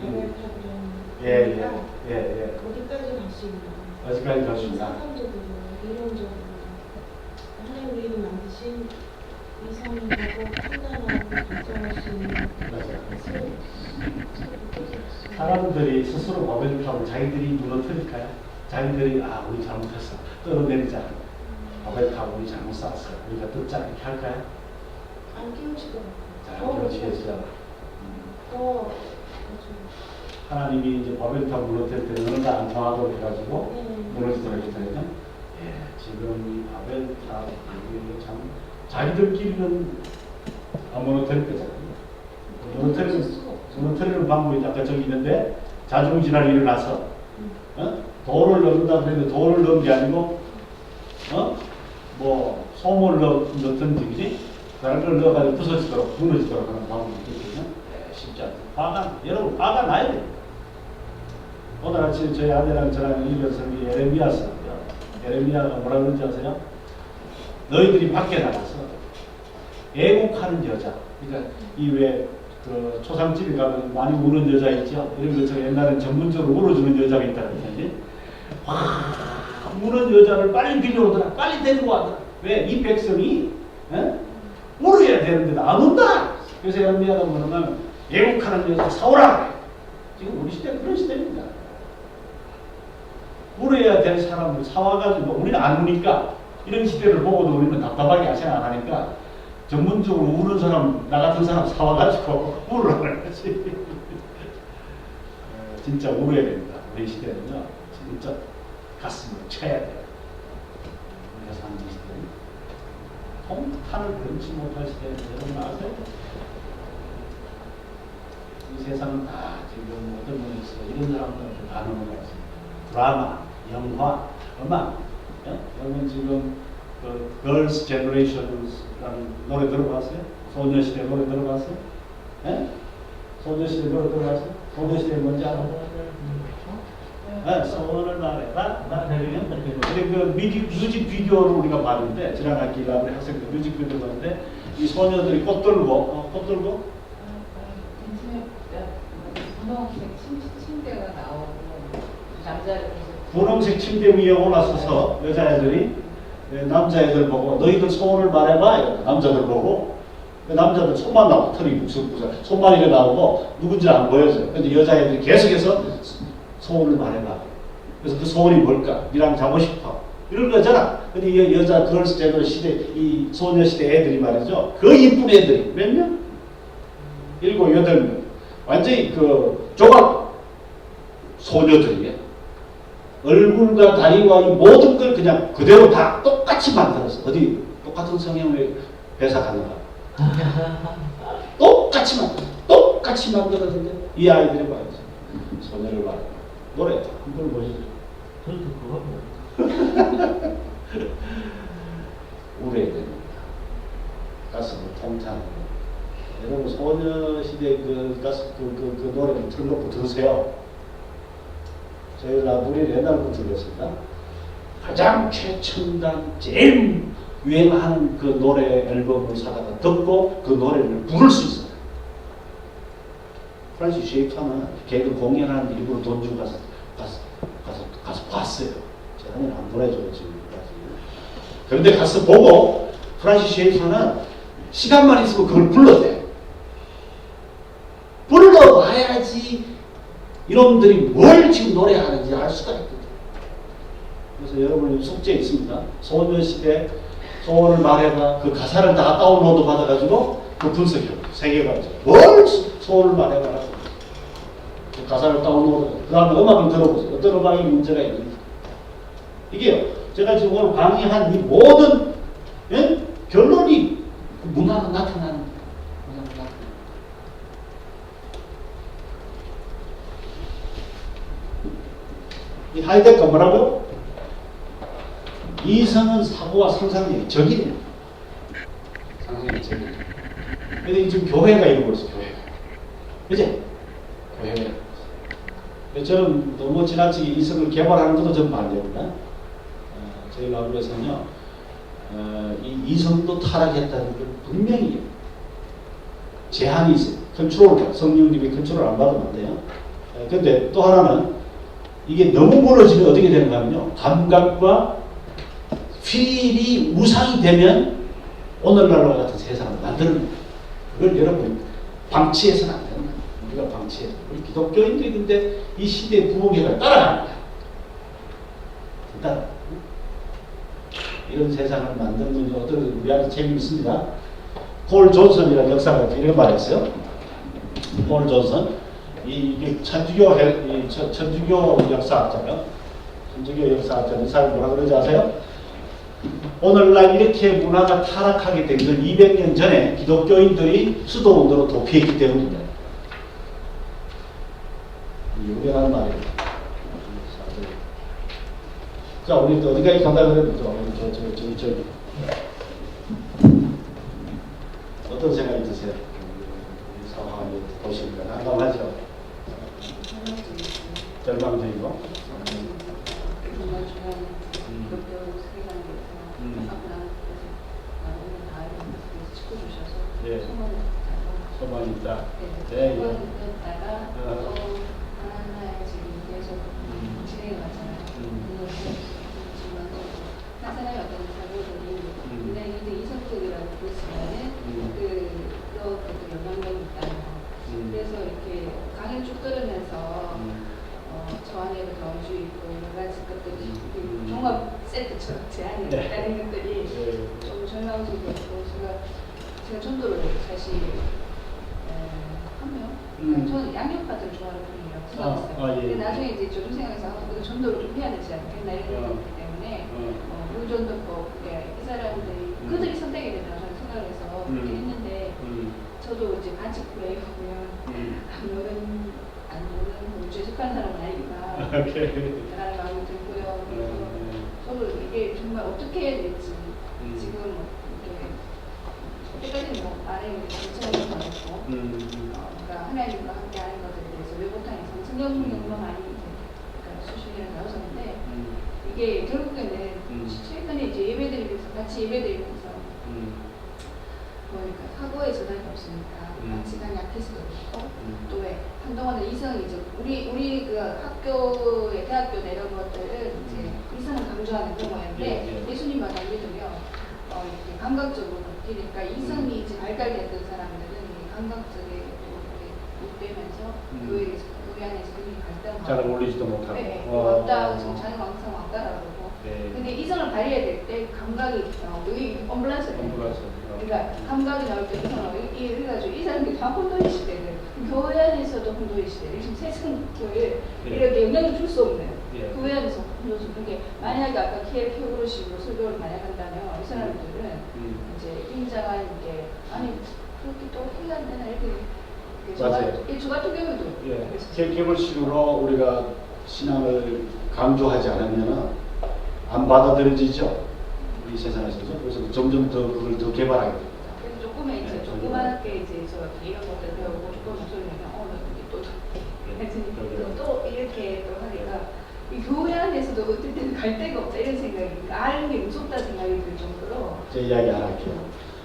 발달탑이라는 어디까지 갈 수 있나? 어디까지 갈 수 있나? 사상적으로, 이론적으로 하나님 우리를 만드신 이성하고 판단하고 결정할 수 있는 사람들이 스스로 바벨탑을 자기들이 무너뜨릴까요? 자기들이 우리 잘못했어. 끌어내리자. 바벨탑 우리 잘못 쌓았어. 우리가 듣자 이렇게 할까요? 안 끼우실 것 같아요. 그렇지. 더 하나님이 이제 바벨탑 무너뜨릴 때 너는 안 통하도록 해가지고 무너지도록 했다면 지금 이 바벨탑 이게 참 자기들끼리는 안 무너뜨릴 거잖아요. 무너뜨리는 방법이 아까 저기 있는데 자중질환이 일어나서 돌을 넣는다 그랬는데 돌을 넣은 게 아니고 뭐 솜을 넣든지 그지? 다른 걸 넣어가지고 부서지도록 무너지도록 하는 방법이 있거든요. 쉽지 않다. 여러분 화가 나야 돼요. 오늘 아침 저희 아내랑 저랑 읽은 성경이 에레미야가 뭐라 그런지 아세요? 너희들이 밖에 나가서 애국하는 여자. 그러니까 이 왜 그 초상집에 가면 많이 우는 여자 있죠? 이런 것처럼 옛날엔 전문적으로 울어주는 여자가 있다는 거지. 우는 여자를 빨리 빌려오더라. 빨리 데리고 와더라. 왜? 이 백성이 울어야 되는데 안 온다. 그래서 여러분이하다 보면 애국하는 여자 사오라 그래. 지금 우리 시대 그런 시대입니다. 울어야 될 사람을 사와가지고 우리는 안 우니까 이런 시대를 보고도 우리는 답답하게 생각 안 하니까 전문적으로 우는 사람, 나 같은 사람 사와가지고 울으라는 거지. 진짜 울어야 됩니다. 우리 시대는요, 진짜 가슴을 쳐야 돼요. 우리가 사는 시대는 통탄을 금치 못할 시대는 여러분 아세요? 이 세상은 다 지금 어떤 면에서 이런 사람들한테 반응을 하습니다. 드라마, 영화, 음악. 여러분 지금 그 Girls' Generations라는 노래 들어봤어요? 소녀시대 노래 들어봤어요? 예? 소녀시대 노래 들어봤어요? 소녀시대 뭔지 알아요? 네, 소원을 말해봐. 근데 그 뮤직비디오를 우리가 봤는데 지난 학기 우리 학생들 뮤직비디오 봤는데 이 소녀들이 꽃 들고 분홍색 침대가 나오고 남자를 분홍색 침대 위에 올라서서 여자애들이 남자애들 보고 너희들 소원을 말해봐 이러고 남자들 보고 남자들 손만 나오고 털이 북석북석 손만 이렇게 나오고 누군지 안 보여줘요. 근데 여자애들이 계속해서 소원을 말해봐. 그래서 그 소원이 뭘까? 니랑 자고 싶어. 이런 거잖아. 근데 이 여자 걸스 제너럴 시대 이 소녀 시대 애들이 말이죠. 그 이쁜 애들이 몇 명? 7, 8명. 완전히 그 조각 소녀들이에요. 얼굴과 다리와 이 모든 걸 그냥 그대로 다 똑같이 만들었어. 어디 똑같은 성형을 배삭하는가? 똑같이 만들었는데 이 아이들이 말이죠. 소녀를 말해. 노래 한번 보시죠. 저도 그거 울어야 됩니다. 가슴을 통창. 여러분 소녀시대 그 가수 그 노래를 틀어놓고 들으세요. 저희 나들이 옛날부터 들었습니다. 가장 최첨단 제일 유행하는 그 노래 앨범을 사다가 듣고 그 노래를 부를 수 있어요. 프란시스 쉐이퍼는 걔도 공연하는데 일부러 돈 주고 가서 봤어요. 저는 안 보내줘요 지금까지. 그런데 가서 보고 프란시스 쉐이퍼는 시간만 있으면 그걸 불러대. 불러봐야지 이놈들이 뭘 지금 노래하는지 알 수가 있거든. 그래서 여러분 숙제 있습니다. 소녀시대 소원을 말해봐. 그 가사를 다 다운로드 받아가지고 그 분석해요. 세계관에서 뭘 소원을 말해봐라. 그 가사를 다운로드. 그 다음에 음악을 들어보세요. 어떤 음악이 문제가 있는지. 이게요. 제가 지금 오늘 강의한 이 모든 결론이 문화가 나타나는 이 하이데커 뭐라고요? 이성은 사고와 상상력의 적이래요. 상상력의 적이래요. 근데 지금 교회가 이러고 있어요. 교회가. 그치? 교회가 이러고 있어요. 저는 너무 지나치게 이성을 개발하는 것도 전 반대입니다. 저희 마을에서는요. 이 이성도 타락했다는 걸 분명히 제한이 있어요. 컨트롤, 성령님이 컨트롤 안 받으면 안 돼요. 근데 또 하나는 이게 너무 무너지면 어떻게 되는가 하면요. 감각과 필이 우상이 되면 오늘날과 같은 세상을 만드는 거예요. 그걸 여러분 방치해서는 안 되는 거예요. 우리가 방치해서. 우리 기독교인들이 근데 이 시대의 부흥회를 따라가는 거야. 따라. 이런 세상을 만드는 어떤 우리한테 책임이 있습니다. 폴 존슨이라는 역사가 이런 말 했어요. 폴 존슨. 이게 천주교 역사학자요. 천주교 역사학자는 이 사람이 뭐라 그러지 아세요? 오늘날 이렇게 문화가 타락하게 된 건 200년 전에 기독교인들이 수도원으로 도피했기 때문입니다. 유명한 말이에요. 자, 우리 어디까지 간다 그랬죠? 저기. 어떤 생각이 드세요? 이 상황을 보시니까 난감하죠? 절망적이고. 정말 중요한 기독교 세계관에서 오늘 다 짚어주셔서 예. 소망이 있다. 네, 소망이 있다가 또 하나하나의 지금 계속 진행해 왔잖아요. 지금 한 사람의 어떤 사고들이 굉장히 이성적이라고 보시면은 또 영향력이 그래서 이렇게 강의 쭉 들으면서 저 안에도 경주 있고 여러 가지 것들이 종합 세트처럼 제 안에 네. 있다는 것들이 네. 좀 절망적이었고 제가 전도를 사실 하면 저는 양육 파트를 좋아하는 분이라고 생각했어요. 예. 근데 나중에 이제 조중 생각에서 전도를 좀 해야 되지 않겠나 이런 생각이 있기 때문에 무전도법 이 사람들이 그들이 선택이 된다고 저는 생각을 해서 그렇게 했는데 저도 이제 반칙 후에 보면 안 모르는 우주에 속한 사람은 아니구나 라는 마음이 들고요. 그래서 저도 이게 정말 어떻게 해야 될지 지금 이렇게 때까지 뭐 말에 괜찮은 건 없고 그러니까 하나님과 함께 하는 것에 대해서 외부탕에서 성경 중에만 많이 그러니까 수준이 나오셨는데 이게 결국에는 최근에 이제 예배드리면서 같이 예배드리면서 그러니까 사고의 전환이 없으니까 가치관이 약해서도 그렇고 또 왜 한동안은 이성이 이제 우리 그 학교에 대학교 내려온 것들은 이제 이성을 강조하는 그런 모양인데 예수님만 알려드려 이렇게 감각적으로 바뀌니까 이성이 이제 발달됐던 사람들은 감각적에 못되면서 교회 안에서 그들이 갈등하고 잘 어울리지도 못하고. 네, 왔다 지금 자녀 왕성 왔다라고 그러고 근데 이성을 발휘해야 될 때 감각이 여기 엄블란스를 그러니까 감각이 나올 때 그래가지고 이 사람들이 다 혼돈의 시대를 교회 안에서도 혼돈의 시대를 지금 세상교회 이렇게 영향을 줄 수 없네요. 교회 안에서 혼돈을 그게 만약에 아까 키에피오로식으로 설교를 많이 한다면 이 사람들은 이제 굉장한 게 아니 그렇게 또 해야 안 되나 이렇게 맞아요. 저 같은 경우도 케이블식으로 우리가 신앙을 강조하지 않으면 안 받아들여지죠. 우리 세상에서도. 그래서 점점 더 그걸 더 개발하게 됩니다. 그래서 조금의 이제 조그맣게 이제 저 이런 것들 배우고 조금 목소리 내면 또 이렇게 또 하니까 이 교회 안에서도 어떨 때는 갈 데가 없다 이런 생각이 알는 게 무섭다 생각이 들 정도로 제 이야기 하나 할게요.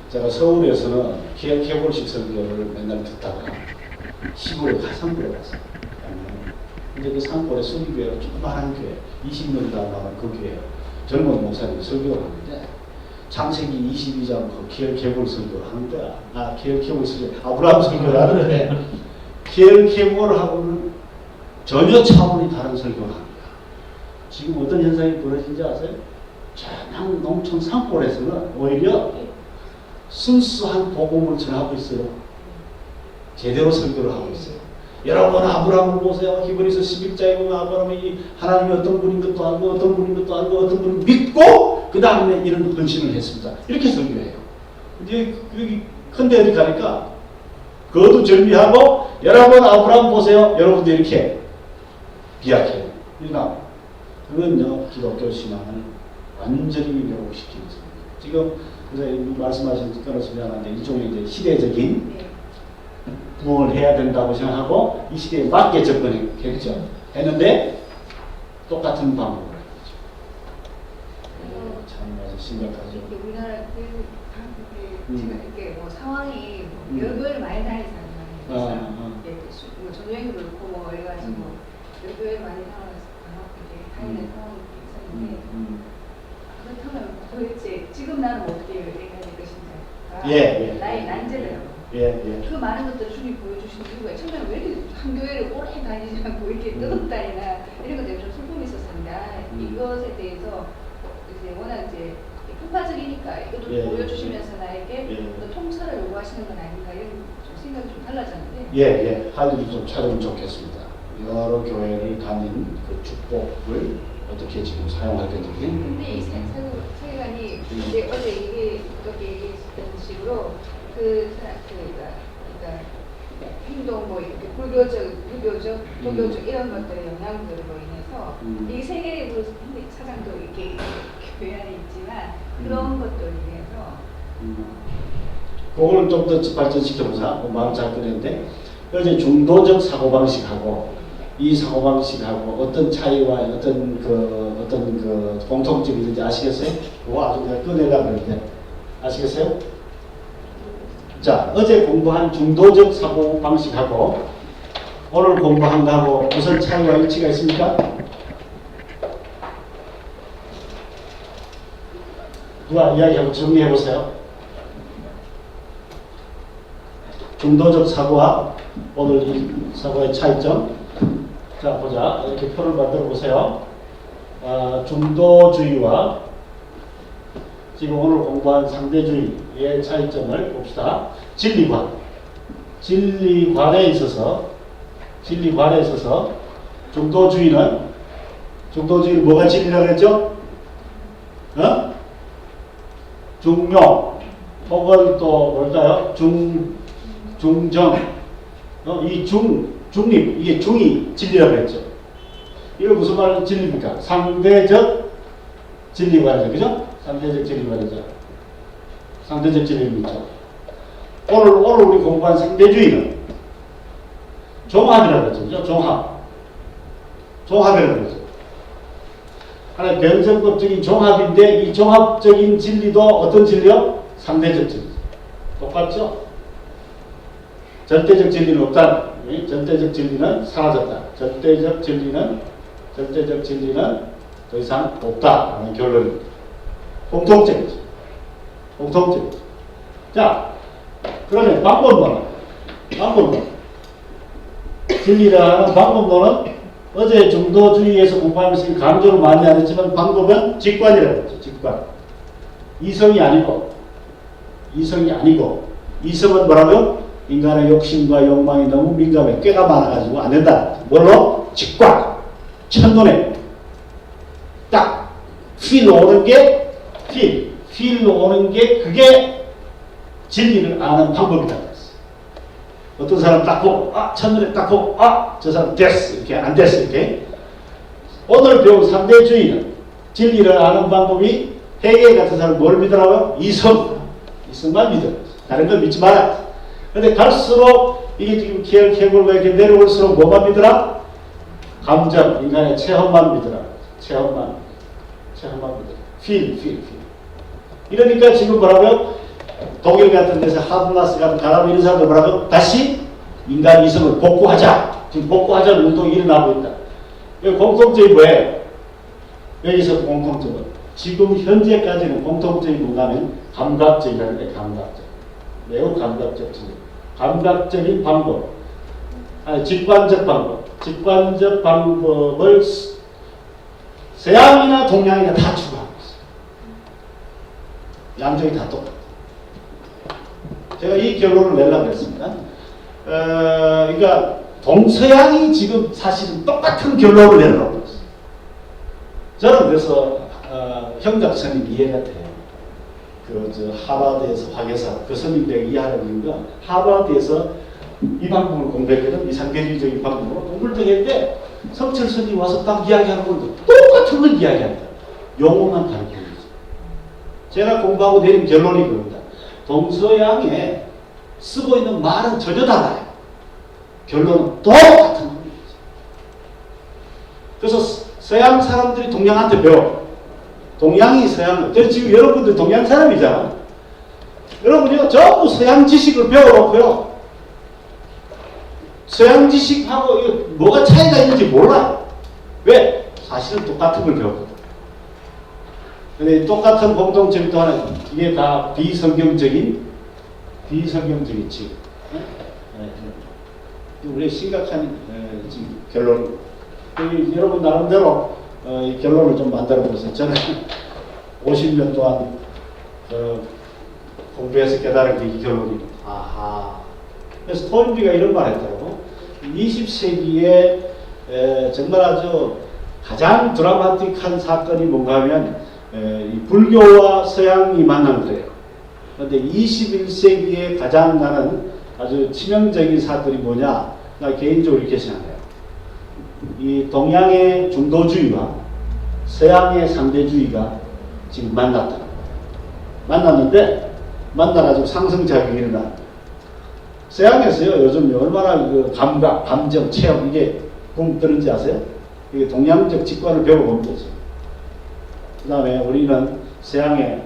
제가 서울에서는 케이블식 설교를 맨날 듣다가 시골에 산골에 갔어요. 근데 그 산골에 수리교회가 조그마한 교회, 20명도 안 나간 그 교회예요. 젊은 목사님이 설교를 하는데 창세기 22장 그 케이블 설교를 하는 거야. 케이블 설교, 아브라함 설교를 하는데 케이블을 하고는 전혀 차원이 다른 설교를 합니다. 지금 어떤 현상이 벌어진지 아세요? 전양 농촌 산골에서는 오히려 순수한 복음을 전하고 있어요. 제대로 설교를 하고 있어요. 여러분 아브라함을 보세요. 히브리서 11장에 보면 아브라함이 하나님이 어떤 분인 것도 알고 어떤 분인 것도 알고 어떤 분을 믿고 그 다음에 이런 헌신을 했습니다. 이렇게 설교해요. 이제 여기 큰데 어디 가니까 그것도 절미하고 여러분 아브라함 보세요. 여러분도 이렇게 비약해요. 그러니까 그건요 기독교 신앙을 완전히 왜곡시키는 겁니다. 지금 그래서 말씀하신 끊어서 미안한데 일종의 이제 시대적인 부흥을 해야 된다고 생각하고 이 시대에 맞게 접근했죠. 했는데 똑같은 방법을 했죠. 참 아주 심각하죠. 우리나라 제가 이렇게 뭐 상황이 여교를 많이 다니는 사람이 뭐 전쟁도 그렇고 뭐 이래가지고 여교를 많이 다니는 상황이 있었는데 그렇다면 도대체 지금 나는 어떻게 해야 될 것인가 나의 난제더라고요. 그 많은 것들을 주님 보여주신 이유가 처음에 왜 이렇게 한 교회를 오래 다니지 않고 이렇게 뜨겁다니나 이런 것들이 좀 슬픔이 있었습니다. 이것에 대해서 이제 워낙 이제 폭파적이니까 이것도 보여주시면서 나에게 어떤 통찰을 요구하시는 건 아닌가 이런 좀 생각이 좀 달라졌는데 할 일을 좀 찾으면 좋겠습니다. 여러 교회를 다닌 그 축복을 어떻게 지금 사용할 건지. 근데 이 세계관이 이제 어제 이렇게 얘기했던 식으로 그러니까 행동 뭐 이렇게 불교적, 유교적, 도교적 이런 것들의 영향들로 인해서 이 세계의 사상도 이렇게 교회 안에 있지만 그런 것들로 인해서 그걸 좀 더 발전시켜보자. 마음 잘 꺼냈는데 어제 중도적 사고방식하고 이 사고방식하고 어떤 차이와 어떤 그 공통점이 있는지 아시겠어요? 그거 아주 내가 꺼내려고 그러는데 아시겠어요? 자, 어제 공부한 중도적 사고방식하고 오늘 공부한 거하고 무슨 차이와 일치가 있습니까? 누가 이야기하고 정리해 보세요. 중도적 사고와 오늘 이 사고의 차이점. 자, 보자. 이렇게 표를 만들어 보세요. 중도주의와 지금 오늘 공부한 상대주의의 차이점을 봅시다. 진리관. 진리관에 있어서 중도주의는 뭐가 진리라고 했죠? 중용 혹은 또 뭘까요? 중정. 이 중립, 이게 중이 진리라고 했죠. 이거 무슨 말은 진리입니까? 상대적 진리관이죠. 그죠? 상대적 진리관이죠. 상대적 진리입니다. 오늘 우리 공부한 상대주의는 종합이라고 했죠. 종합이라고 했죠. 하나의 변성법적인 종합인데 이 종합적인 진리도 어떤 진리요? 상대적 진리. 똑같죠? 절대적 진리는 없다. 절대적 진리는 사라졌다. 절대적 진리는 더 이상 없다라는 결론입니다. 공통점이죠. 자, 그러면 방법론은 진리라는 방법론은 어제 중도주의에서 공부하면서 강조를 많이 안 했지만 방법은 직관이라고 했죠. 직관. 이성이 아니고 이성은 뭐라고요? 인간의 욕심과 욕망이 너무 민감해 꾀가 많아가지고 안 된다. 뭘로? 직관. 첫눈에 딱 필 오는 게 그게 진리를 아는 방법이다. 어떤 사람 딱 보고 첫눈에 딱 보고 저 사람 됐어 이렇게 안 됐어 이렇게. 오늘 배운 상대주의는 진리를 아는 방법이 해겔 같은 사람 뭘 믿으라고요? 이성만 믿어. 다른 걸 믿지 마라. 근데 갈수록 이게 지금 계골과 이렇게 내려올수록 뭐만 믿으라? 감정, 인간의 체험만 믿으라. 체험만 믿으라. feel. 이러니까 지금 뭐라고요? 독일 같은 데서 하브마스 같은 가람 이런 사람들 뭐라고? 다시 인간 이성을 복구하자. 지금 복구하자는 운동이 일어나고 있다. 여기 공통점이 뭐예요? 여기서 공통점은 지금 현재까지는 공통점이 뭐냐면 감각적이라는 게 감각적. 매우 감각적 진리. 감각적인 방법. 직관적 방법을 서양이나 동양이나 다 추구하고 있어요. 양쪽이 다 똑같아요. 제가 이 결론을 내려고 했습니다. 그러니까 동서양이 지금 사실은 똑같은 결론을 내려고 있어요. 저는 그래서 형작선이 이해가 돼요. 하버드에서 화교사 그 선임대가 이해하는 이유가 하버드에서 이 방법을 공부했거든. 이 상대주의적인 방법으로 공부를 했는데 성철 선생님이 와서 딱 이야기하는 건 똑같은 걸 이야기한다. 용어만 다르게 하죠. 제가 공부하고 내린 결론이 그겁니다. 동서양에 쓰고 있는 말은 전혀 달라요. 결론은 똑같은 겁니다. 그래서 서양 사람들이 동양한테 배워. 동양이 서양을. 지금 여러분들 동양 사람이잖아. 여러분이요 전부 서양 지식을 배워놓고요. 서양 지식하고 이거 뭐가 차이가 있는지 몰라요. 왜? 사실은 똑같은 걸 배웠거든. 근데 똑같은 공통점이 또 하나 있습니다. 이게 다 비성경적인 지금. 우리 심각한 지금 결론. 여러분 나름대로 이 결론을 좀 만들어 보세요. 저는 50년 동안 공부해서 깨달은 게 이 결론입니다. 아하. 그래서 토인비가 이런 말 했더라고. 20세기에 정말 아주 가장 드라마틱한 사건이 뭔가 하면 이 불교와 서양이 만난 거예요. 그런데 21세기에 가장 나는 아주 치명적인 사건이 뭐냐? 나 개인적으로 이렇게 생각해요. 이 동양의 중도주의와 서양의 상대주의가 지금 만났다. 만났는데 만나가지고 상승작용이 일어나. 서양에서요 요즘 얼마나 그 감각, 감정, 체험 이게 붐 뜨는지 아세요? 이게 동양적 직관을 배워보면 되죠. 그 다음에 우리는 서양의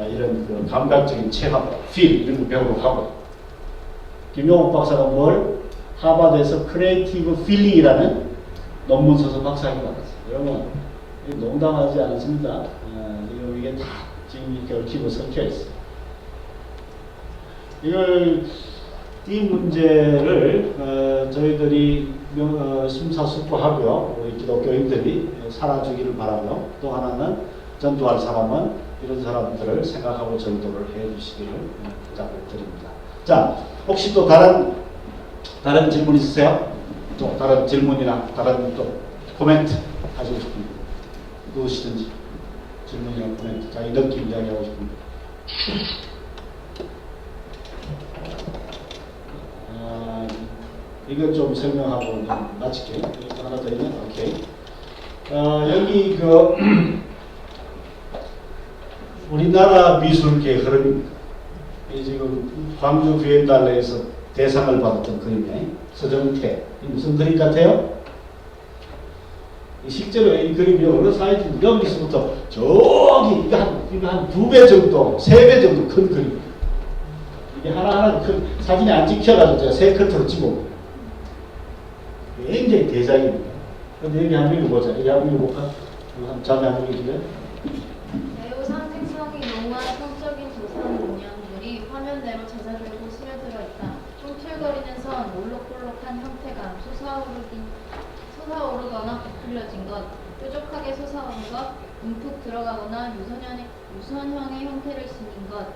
이런 그 감각적인 체험, feel 이런 거 배우러 가고. 김용옥 박사가 하버드에서 크리에이티브 필링이라는 논문 써서 박사학위 받았어요. 여러분 농담하지 않습니다. 이게 다 지금 이렇게 얽히고 섞여 있어요. 이걸 이 문제를 저희들이 심사숙고하고요. 우리 기독교인들이 살아주기를 바라며 또 하나는 전도할 사람은 이런 사람들을 생각하고 전도를 해주시기를 부탁을 드립니다. 자, 혹시 또 다른 질문 있으세요? 또 다른 질문이나 다른 또 코멘트 하시고 싶은 분 누구시든지 질문이나 코멘트 자기 느낌 이야기하고 싶은 분. 이거 좀 설명하고 마칠게요. 하나 더 있네. 오케이. 여기 우리나라 미술계 흐름입니다. 지금 광주 비엔날레에서 대상을 받았던 그림이에요. 서정태. 무슨 그림 같아요? 실제로 이 그림이 어느 사이즈 여기서부터 저기 이거 한 2배 정도, 3배 정도 큰 그림. 이게 하나하나 큰 사진이 안 찍혀가지고 제가 세 컷으로 찍어. 굉장히 대작입니다. 근데 여기 한번 읽어보자. 여기 한번 읽어볼까? 한 자매 한번 읽을래? 매우 상징성이 농후한 성적인 조상 문양들이 화면대로 제작되고 스며들어 있다. 꿈틀거리는 선, 올록볼록한 형태감, 솟아오르거나 부풀려진 것, 뾰족하게 솟아오는 것, 움푹 들어가거나 유선형의 형태를 지닌 것,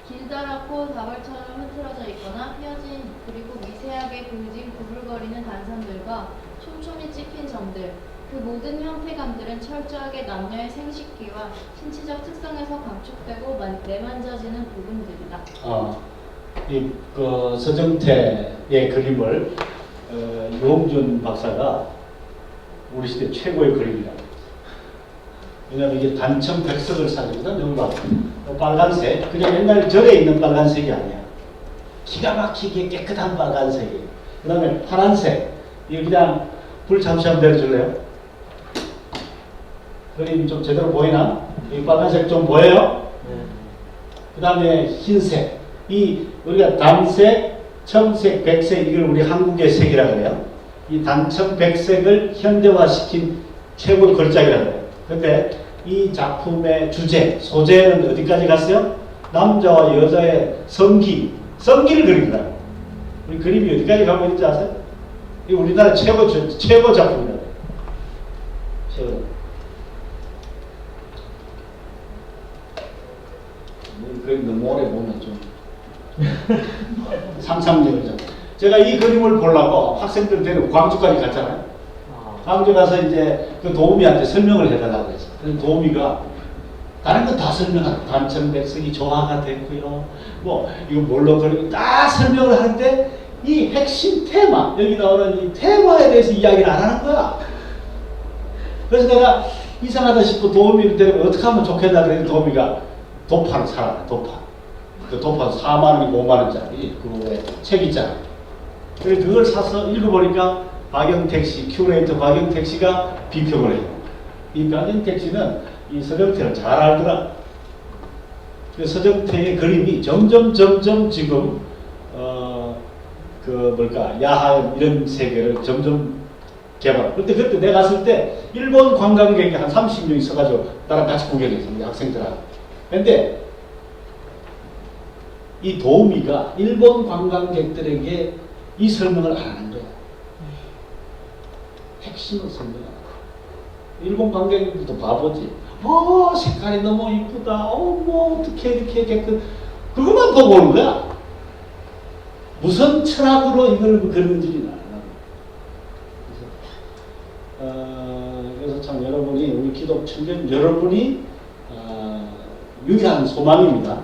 길다랗고 다발처럼 흐트러져 있거나 휘어진 그리고 미세하게 그을진 구불거리는 단선들과 촘촘히 찍힌 점들, 그 모든 형태감들은 철저하게 남녀의 생식기와 신체적 특성에서 감축되고 내만져지는 부분들이다. 이 서정태의 그림을 유홍준 박사가 우리 시대 최고의 그림이라고. 왜냐하면 이게 단청 백석을 사진이거든. 여기 봐. 빨간색. 그냥 옛날 절에 있는 빨간색이 아니야. 기가 막히게 깨끗한 빨간색이에요. 그 다음에 파란색. 이거 그냥 불 잠시 한번 내려줄래요? 그림이 좀 제대로 보이나? 이 빨간색 좀 보여요? 그 다음에 흰색. 이 우리가 단색, 청색, 백색 이걸 우리 한국의 색이라고 그래요. 이 단청 백색을 현대화시킨 최고의 걸작이라고 해요. 근데 이 작품의 주제, 소재는 어디까지 갔어요? 남자와 여자의 성기를 그린다. 우리 그림이 어디까지 가고 있는지 아세요? 이 우리나라 최고 작품이라고 해요. 최고. 그림 너무 오래 보면 좀 상상력이죠. 제가 이 그림을 보려고 학생들 데리고 광주까지 갔잖아요. 광주 가서 이제 그 도우미한테 설명을 해달라고 그랬어요. 그래서 도우미가 다른 건 다 설명하고 단청백석이 조화가 됐고요. 뭐 이거 뭘로 그리고 다 설명을 하는데 이 핵심 테마, 여기 나오는 이 테마에 대해서 이야기를 안 하는 거야. 그래서 내가 이상하다 싶고 도우미를 데리고 어떻게 하면 좋겠나 그랬더니 도우미가 도파를 사라. 그 도파 4만 원이고 5만 원짜리 그 책 있잖아. 그래서 그걸 사서 읽어보니까 박영택 씨, 큐레이터 박영택 씨가 비평을 해요. 이 박영택 씨는 이 서정태를 잘 알더라. 그 서정태의 그림이 점점 지금 야한 이런 세계를 점점 개발. 그때 내가 갔을 때 일본 관광객이 한 30명이 서가지고 나랑 같이 구경했어, 우리 학생들하고. 근데 이 도우미가 일본 관광객들에게 이 설명을 안 하는 거야. 핵심을 설명하는 거야. 일본 관광객들도 바보지. 색깔이 너무 이쁘다. 뭐 어떻게 이렇게 깨끗. 그것만 보고 오는 거야. 무슨 철학으로 이걸 그렸는지 그래서 참 여러분이 우리 기독 청년 여러분이 유일한 소망입니다.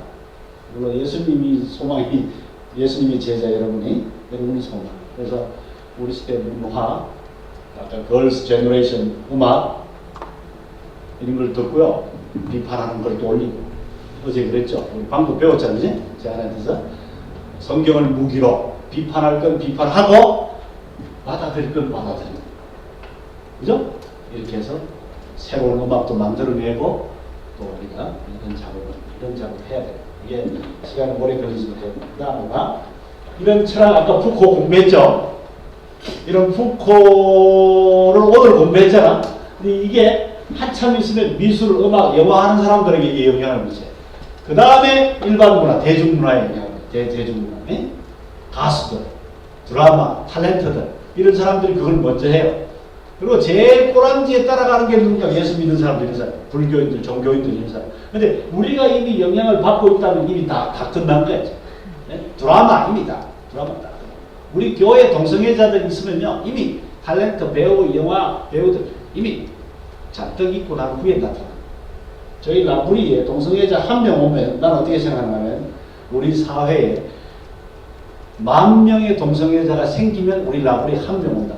물론 예수님이 제자 여러분이 소망. 그래서 우리 시대 문화, 아까 걸스 제너레이션 음악 이런 걸 듣고요. 비판하는 걸 또 올리고. 어제 그랬죠. 우리 방금 배웠잖아요. 제 아내한테서 성경을 무기로 비판할 건 비판하고 받아들일 건 받아들이고. 그죠? 이렇게 해서 새로운 음악도 만들어내고 또 우리가 이런 작업을 해야 돼요. 이게 시간이 오래 걸리지도 돼요. 그 다음에 이런 철학 아까 푸코 공부했죠? 이런 푸코를 오늘 공부했잖아. 근데 이게 한참 있으면 미술, 음악, 영화 하는 사람들에게 이게 영향을 미쳐요. 그 다음에 일반 문화, 대중문화에 영향을 미쳐요. 대중문화. 가수들, 드라마, 탤런트들 이런 사람들이 그걸 먼저 해요. 그리고 제일 꼬랑지에 따라가는 게 누군가? 예수 믿는 사람들, 이런 사람, 불교인들, 종교인들 이런 사람. 근데 우리가 이미 영향을 받고 있다면 이미 다 끝난 거지. 드라마 이미 다 드라마 다. 우리 교회 동성애자들 있으면요 이미 탤런트 배우, 영화 배우들 이미 잔뜩 있고 난 후에 나타나. 저희 라브리에 동성애자 한 명 오면 난 어떻게 생각하냐면 우리 사회에 10,000명의 동성애자가 생기면 우리 라브리 한 명 온다.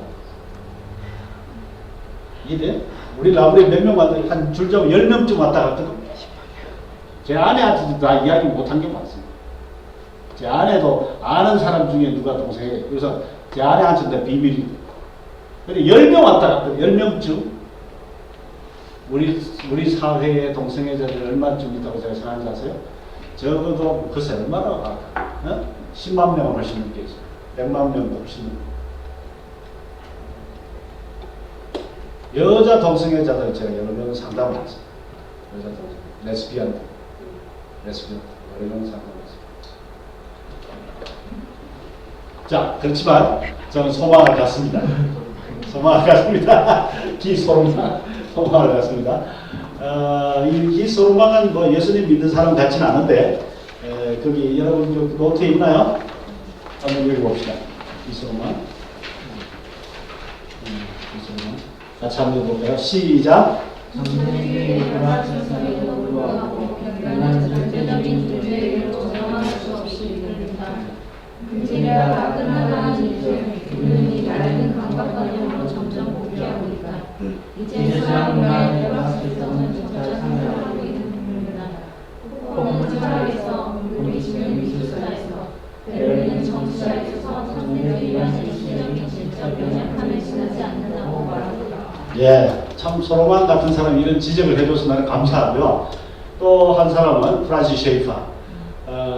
이래? 우리 라브리 몇 명 왔더니 한 줄 잡으면 10명쯤 왔다 갔거든요. 제 아내한테도 다 이야기 못한 게 많습니다. 제 아내도 아는 사람 중에 누가 동성애, 그래서 제 아내한테도 비밀이. 근데 10명 왔다 갔거든요. 10명쯤. 우리 사회에 동성애자들이 얼마쯤 있다고 제가 생각하는지 아세요? 적어도 글쎄 얼마나 갈까? 어? 10만 명은 훨씬 넘게 있어요. 100만 명도 훨씬 넘게. 여자 동성애자들 제가 여러 명 상담을 했어요. 여자 동성, 레스비언 여러 명 상담했어요. 자, 그렇지만 저는 소망을 갖습니다. 소망을 갖습니다. 기소망, 소망을 갖습니다. 이 기소망은 뭐 예수님 믿는 사람 같지는 않은데 거기 여러분 노트에 있나요? 한번 읽어봅시다. 기소망. 기소망. 같이 한번 읽어볼까요? 시작. 금지가 끝나가는 이들 그들이 낡은 강박관념으로 점점 복귀하고 있다. 이제 세상과 대박실성은 점차 상승하고 있습니다. 코코모차에서 우리 지금 미술사에서 베를린 정치사에서 상대들이 위한 일시적인 질적 연약함에 지나지 않는다고 말합니다. 예, 참 소로만 같은 사람이 이런 지적을 해줘서 나는 감사하고요. 또 한 사람은 프란시 셰이퍼.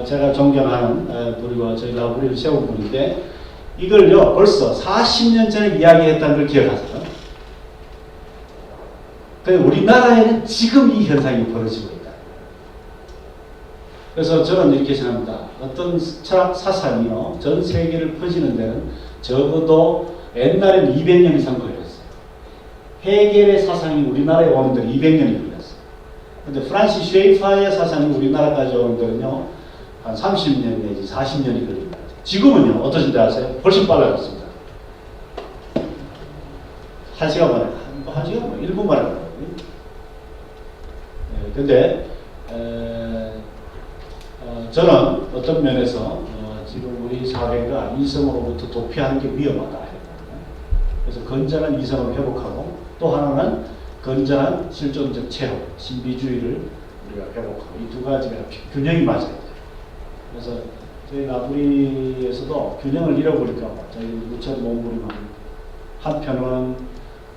제가 존경하는 분이고 저희 라브리를 세운 분인데 이걸요 벌써 40년 전에 이야기했다는 걸 기억하세요. 그러니까 우리나라에는 지금 이 현상이 벌어지고 있다. 그래서 저는 이렇게 생각합니다. 어떤 철학 사상이요 전 세계를 퍼지는 데는 적어도 옛날에는 200년 이상 걸렸어요. 헤겔의 사상이 우리나라에 오는 데는 200년이 걸렸어요. 근데 프란시 쉐이퍼의 사상이 우리나라까지 오는 데는요 한 30년 내지 40년이 걸립니다. 지금은요 어떠신지 아세요? 훨씬 빨라졌습니다. 1시간 만에, 1시간 만에, 1분 만에. 근데 저는 어떤 면에서 지금 우리 사회가 이성으로부터 도피하는 게 위험하다. 그래서 건전한 이성을 회복하고 또 하나는 건전한 실존적 체험, 신비주의를 우리가 회복하고 이 두 가지가 균형이 맞아야 돼요. 그래서 저희 라브리에서도 균형을 잃어버릴까 봐 저희 무척 몸부림하고 한편은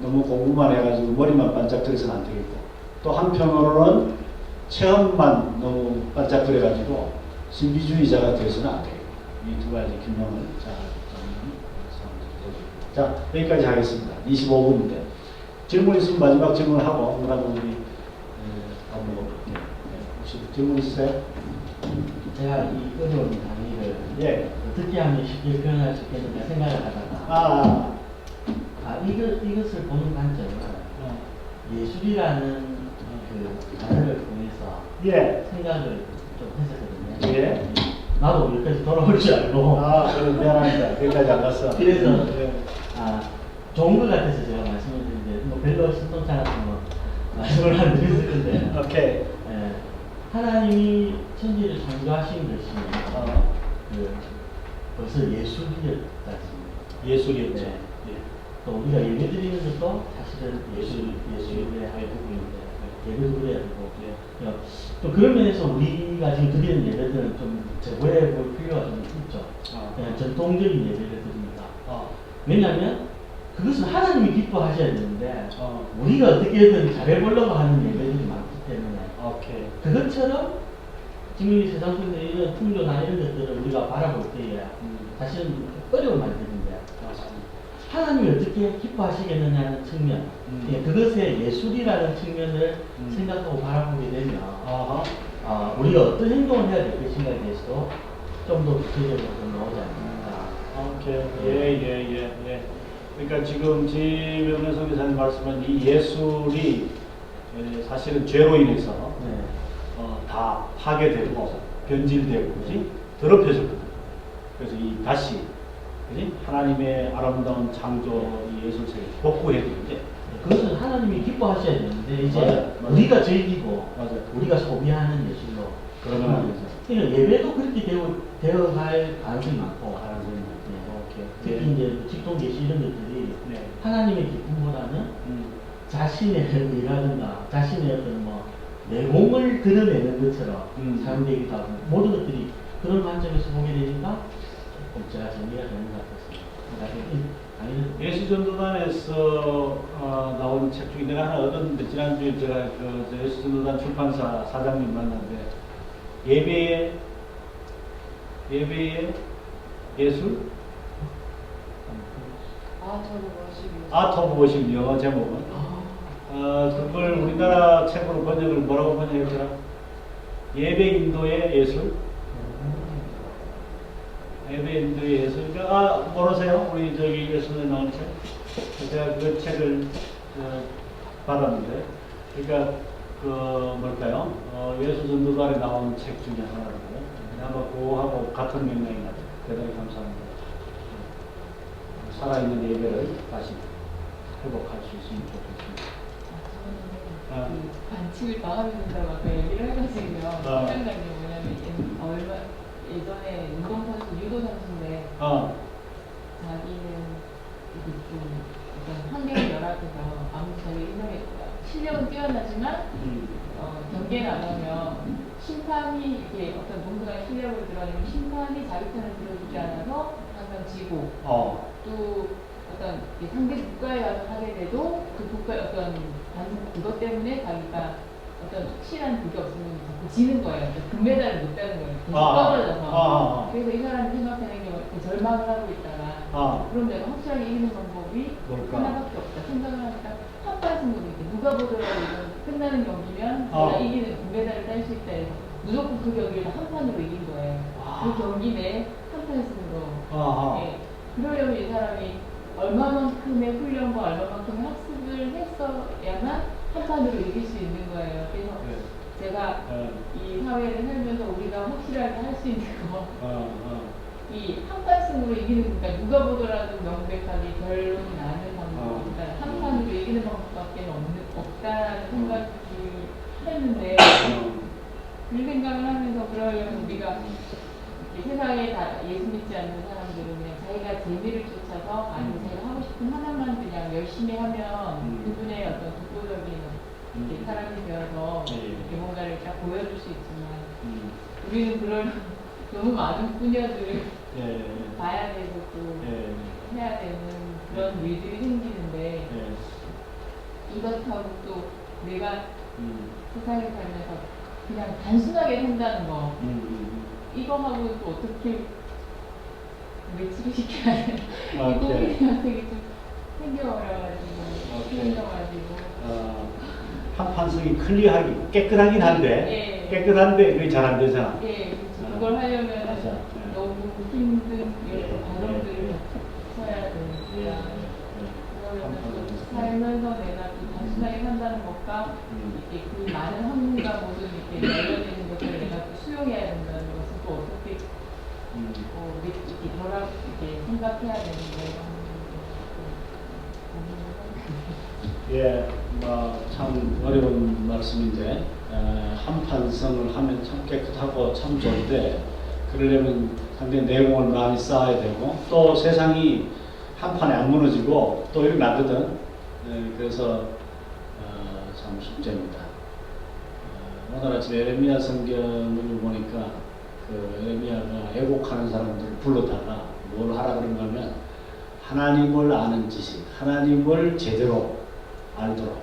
너무 공부만 해가지고 머리만 반짝거려서는 안 되겠고 또 한편으로는 체험만 너무 반짝거려가지고 신비주의자가 되어서는 안 되겠고 이 두 가지 균형을 자 여기까지 하겠습니다. 25분인데 질문 있으면 마지막 질문을 하고 그러면 우리 한번 볼게요. 혹시 질문 있으세요? 제가 이 어려운 단위를 예. 어떻게 하면 쉽게 표현할 수 있겠는가 생각을 하다가 이것을 보는 관점은 예술이라는 그 단어를 통해서 예. 생각을 좀 했었거든요. 예. 나도 여기까지 돌아올 줄 알고. 그럼 미안합니다. 거기까지 안 갔어. 그래서 예. 좋은 것 같아서 제가 말씀을 드리는데 뭐 별로 신통치 않아서 뭐 말씀을 안 드렸을 건데. 오케이. 예, 하나님이 천지를 창조하신 것이 벌써 예술이었다지. 예술이었죠. 네. 또 우리가 예배드리는 것도 사실은 예술의 한 부분인데 예배도 그래야 되고 또 그런 면에서 우리가 지금 드리는 예배들은 좀 재고해 볼 필요가 좀 있죠. 그냥 전통적인 예배를 드립니다. 왜냐하면 그것은 하나님이 기뻐하셔야 되는데 우리가 어떻게든 잘해보려고 하는 예배들이 많기 때문에 그것처럼 지금 이 세상 속에 이런 풍조나 이런 것들을 우리가 바라볼 때에 사실은 어려운 말들인데 하나님이 어떻게 기뻐하시겠느냐는 측면 그것의 예술이라는 측면을 생각하고 바라보게 되면 우리가 어떤 행동을 해야 될 것인가에 대해서도 좀 더 구체적으로 나오지 않습니까? 오케이. 예. 그러니까 지금 지명선 기사님 말씀은 이 예술이 사실은 죄로 인해서 네. 다 파괴되고 변질되고 그지 더럽혀졌거든. 그래서 이 다시 그지 하나님의 아름다운 창조 이 예술 세계 복구해야 되는데 그것은 하나님이 기뻐하셔야 되는데 이제 맞아요. 우리가 즐기고 맞아요. 우리가 소비하는 예술로 그러면 안 되죠. 그러니까 예배도 그렇게 되어갈 가능성이 많고 오케이. 특히 이제 직통 예시 이런 것들이 네. 하나님의 기쁨보다는 자신의 일이라든가 자신의 어떤 뭐 내공을 드러내는 것처럼 사용되기도 하고 모든 것들이 그런 관점에서 보게 되니까 조금 제가 정리가 되는 것 같았습니다. 예수전도단에서 나오는 책 중에 내가 하나 얻었는데 지난주에 제가 저 예수전도단 출판사 사장님 만났는데 예배의 예술? 아트 오브 워십 영어 제목은 그걸 우리나라 책으로 번역을 뭐라고 번역했더라? 예배 인도의 예술? 예배 인도의 예술. 모르세요? 우리 저기 예수에 나온 책? 제가 그 책을 받았는데, 그러니까 그 뭘까요? 예수 전도단에 나온 책 중에 하나라고. 아마 그거하고 같은 맥락인 것 같아요. 대단히 감사합니다. 살아있는 예배를 다시 회복할 수 있으면 좋겠습니다. 반칙을 마음에 든다고 아까 얘기를 해가지고요. 생각난 게 뭐냐면 예전에 운동선수, 유도 선수인데 자기는 이게 좀 어떤 환경이 열악해서 아무튼 자기 인생에 실력은 뛰어나지만 경기에 나가면 심판이 이게 어떤 농구가 실력을 드러내면 심판이 자기 편을 들어주지 않아서 항상 지고 또 어떤 상대 국가에 가서 하게 돼도 그 국가의 어떤 그것 때문에 자기가 어떤 확실한 그게 없으면 자꾸 지는 거예요. 금메달을 못 따는 거예요. 계속 떨어져서. 그래서 이 사람이 생각하는 게 절망을 하고 있다가 그럼 내가 확실하게 이기는 방법이 하나밖에 없다 생각을 하니까 한발승부도 이렇게 누가 보더라도 끝나는 경기면 내가 이기는 금메달을 딸 수 있다 해서 무조건 그 경기를 한 판으로 이긴 거예요. 그 경기 내에 한 판승으로. 예. 그러려면 이 사람이 얼마만큼의 훈련과 얼마만큼의 학습을 했어야만 한 판으로 이길 수 있는 거예요. 그래서 제가 이 사회를 살면서 우리가 확실하게 할 수 있는 거, 이 한 판승으로 이기는 거니까 누가 보더라도 명백하게 결론이 나는 방법, 그러니까 한 판으로 이기는 방법밖에 없다라는 생각을 했는데 그 생각을 하면서 그러려면 우리가 세상에 다 예수 믿지 않는 사람들은 그냥 자기가 재미를 쫓아서 아니면 자기가 하고 싶은 하나만 그냥 열심히 하면 그분의 어떤 독보적인 사람이 되어서 이렇게 뭔가를 딱 보여줄 수 있지만 우리는 그런 너무 많은 분야들을 봐야 되고 또 해야 되는 그런 일들이 생기는데 이렇다고 또 내가 세상에 살면서 그냥 단순하게 산다는 거 이거하고 또 어떻게 매치를 시켜야 돼? 이 고민한테 좀 생겨가지고 판판성이 클리어하기 깨끗하긴 한데 깨끗한데 그게 잘 안 되잖아. 그걸 하려면 너무 힘든 이런 과정들을 써야 되니까 그러면 또 살면서 내가 또 단순하게 산다는 것과 이렇게 그 많은 학문과 모든 이렇게 열려있는 것들을 내가 또 수용해야 된다는 것은 또 어떻게 이렇게 생각해야 되는데 참 어려운 말씀인데 한판성을 하면 참 깨끗하고 참 좋은데 그러려면 상당히 내공을 많이 쌓아야 되고 또 세상이 한판에 안 무너지고 또 이렇게 나거든. 그래서 참 숙제입니다. 오늘 아침 에레미야 성경을 보니까 그 에레미야가 애곡하는 사람들을 불러다가 뭘 하라 그런가 하면 하나님을 아는 지식, 하나님을 제대로 알도록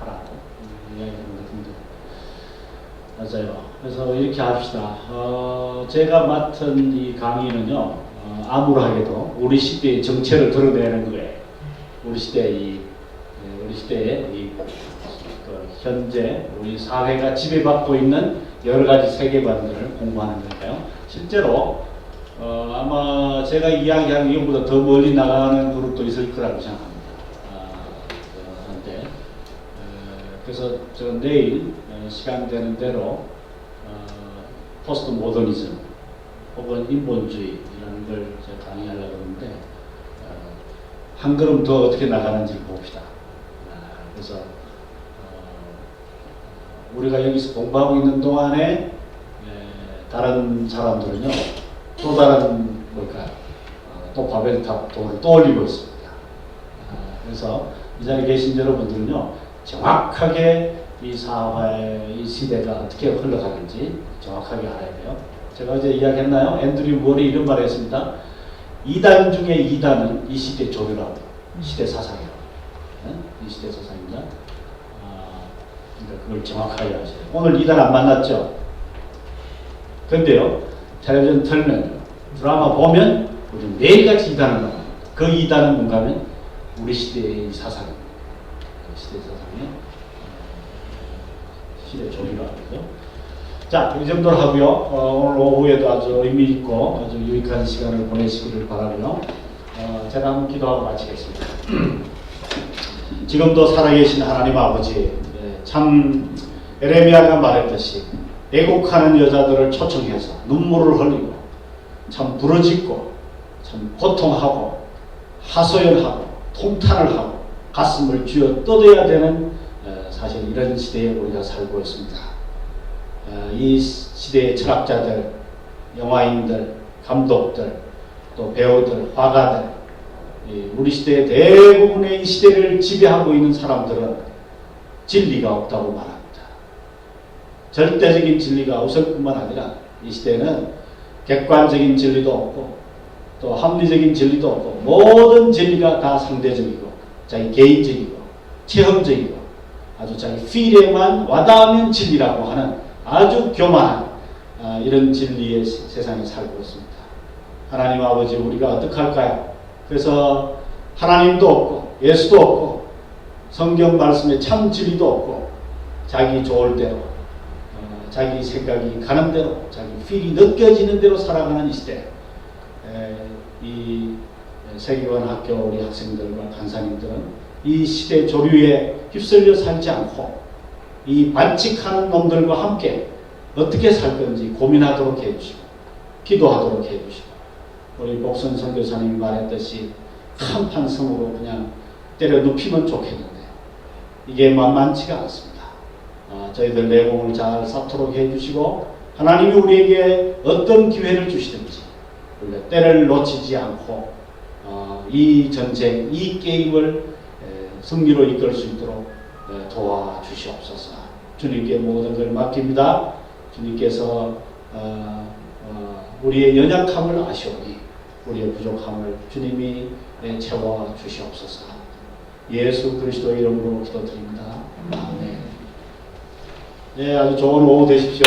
하라고 이야기하는 것 같은데 맞아요. 그래서 이렇게 합시다. 제가 맡은 이 강의는요 암울하게도 우리 시대의 정체를 드러내는 거예요. 우리 시대의 현재 우리 사회가 지배받고 있는 여러 가지 세계관들을 공부하는 거니까요. 실제로 아마 제가 이야기한 이것보다 더 멀리 나가는 그룹도 있을 거라고 생각합니다. 그래서 저 내일 시간 되는 대로 포스트 모더니즘 혹은 인본주의라는 걸 제가 강의하려고 하는데 한 걸음 더 어떻게 나가는지 봅시다. 그래서 우리가 여기서 공부하고 있는 동안에 다른 사람들은요 또 다른 뭘까요? 또 바벨탑 돌을 또 올리고 있습니다. 그래서 이 자리에 계신 여러분들은요 정확하게 이 사화의 이 시대가 어떻게 흘러가는지 정확하게 알아야 돼요. 제가 어제 이야기했나요? 앤드류 몰이 이런 말을 했습니다. 2단 중에 2단은 이 시대 조류라고 시대 사상이라고 이 시대 사상입니다. 그러니까 그걸 정확하게 아셔야 돼요. 오늘 2단 안 만났죠? 근데요 텔레비전 틀면 드라마 보면 우리 매일같이 2단을 만납니다. 그 2단은 뭔가 하면 우리 시대의 사상입니다. 시대 사상의 시대 조류라고 하죠. 자, 이 정도로 하고요. 오늘 오후에도 아주 의미 있고 아주 유익한 시간을 보내시기를 바라고요. 제가 한번 기도하고 마치겠습니다. 지금도 살아계신 하나님 아버지, 참 에레미야가 말했듯이 애곡하는 여자들을 초청해서 눈물을 흘리고 참 부르짖고 참 고통하고 하소연하고 통탄을 하고 가슴을 쥐어 뜯어야 되는 사실 이런 시대에 우리가 살고 있습니다. 이 시대의 철학자들, 영화인들, 감독들, 또 배우들, 화가들, 우리 시대의 대부분의 이 시대를 지배하고 있는 사람들은 진리가 없다고 말합니다. 절대적인 진리가 없을 뿐만 아니라 이 시대는 객관적인 진리도 없고 또 합리적인 진리도 없고 모든 진리가 다 상대적이고 자기 개인적이고 체험적이고 아주 자기 필에만 와닿으면 진리라고 하는 아주 교만한 이런 진리의 세상에 살고 있습니다. 하나님 아버지 우리가 어떻게 할까요? 그래서 하나님도 없고 예수도 없고 성경 말씀에 참 진리도 없고 자기 좋을 대로 자기 생각이 가는 대로 자기 필이 느껴지는 대로 살아가는 이 시대 이 세계관 학교 우리 학생들과 간사님들은 이 시대 조류에 휩쓸려 살지 않고 이 반칙하는 놈들과 함께 어떻게 살 건지 고민하도록 해주시고 기도하도록 해주시고 우리 복선 선교사님이 말했듯이 한판 성으로 그냥 때려 눕히면 좋겠는데 이게 만만치가 않습니다. 저희들 내공을 잘 쌓도록 해주시고 하나님이 우리에게 어떤 기회를 주시든지 우리가 때를 놓치지 않고 이 전쟁, 이 게임을 승리로 이끌 수 있도록 도와주시옵소서. 주님께 모든 걸 맡깁니다. 주님께서 우리의 연약함을 아시오니 우리의 부족함을 주님이 채워주시옵소서. 예수 그리스도 이름으로 기도드립니다. 아멘. 네, 아주 좋은 오후 되십시오.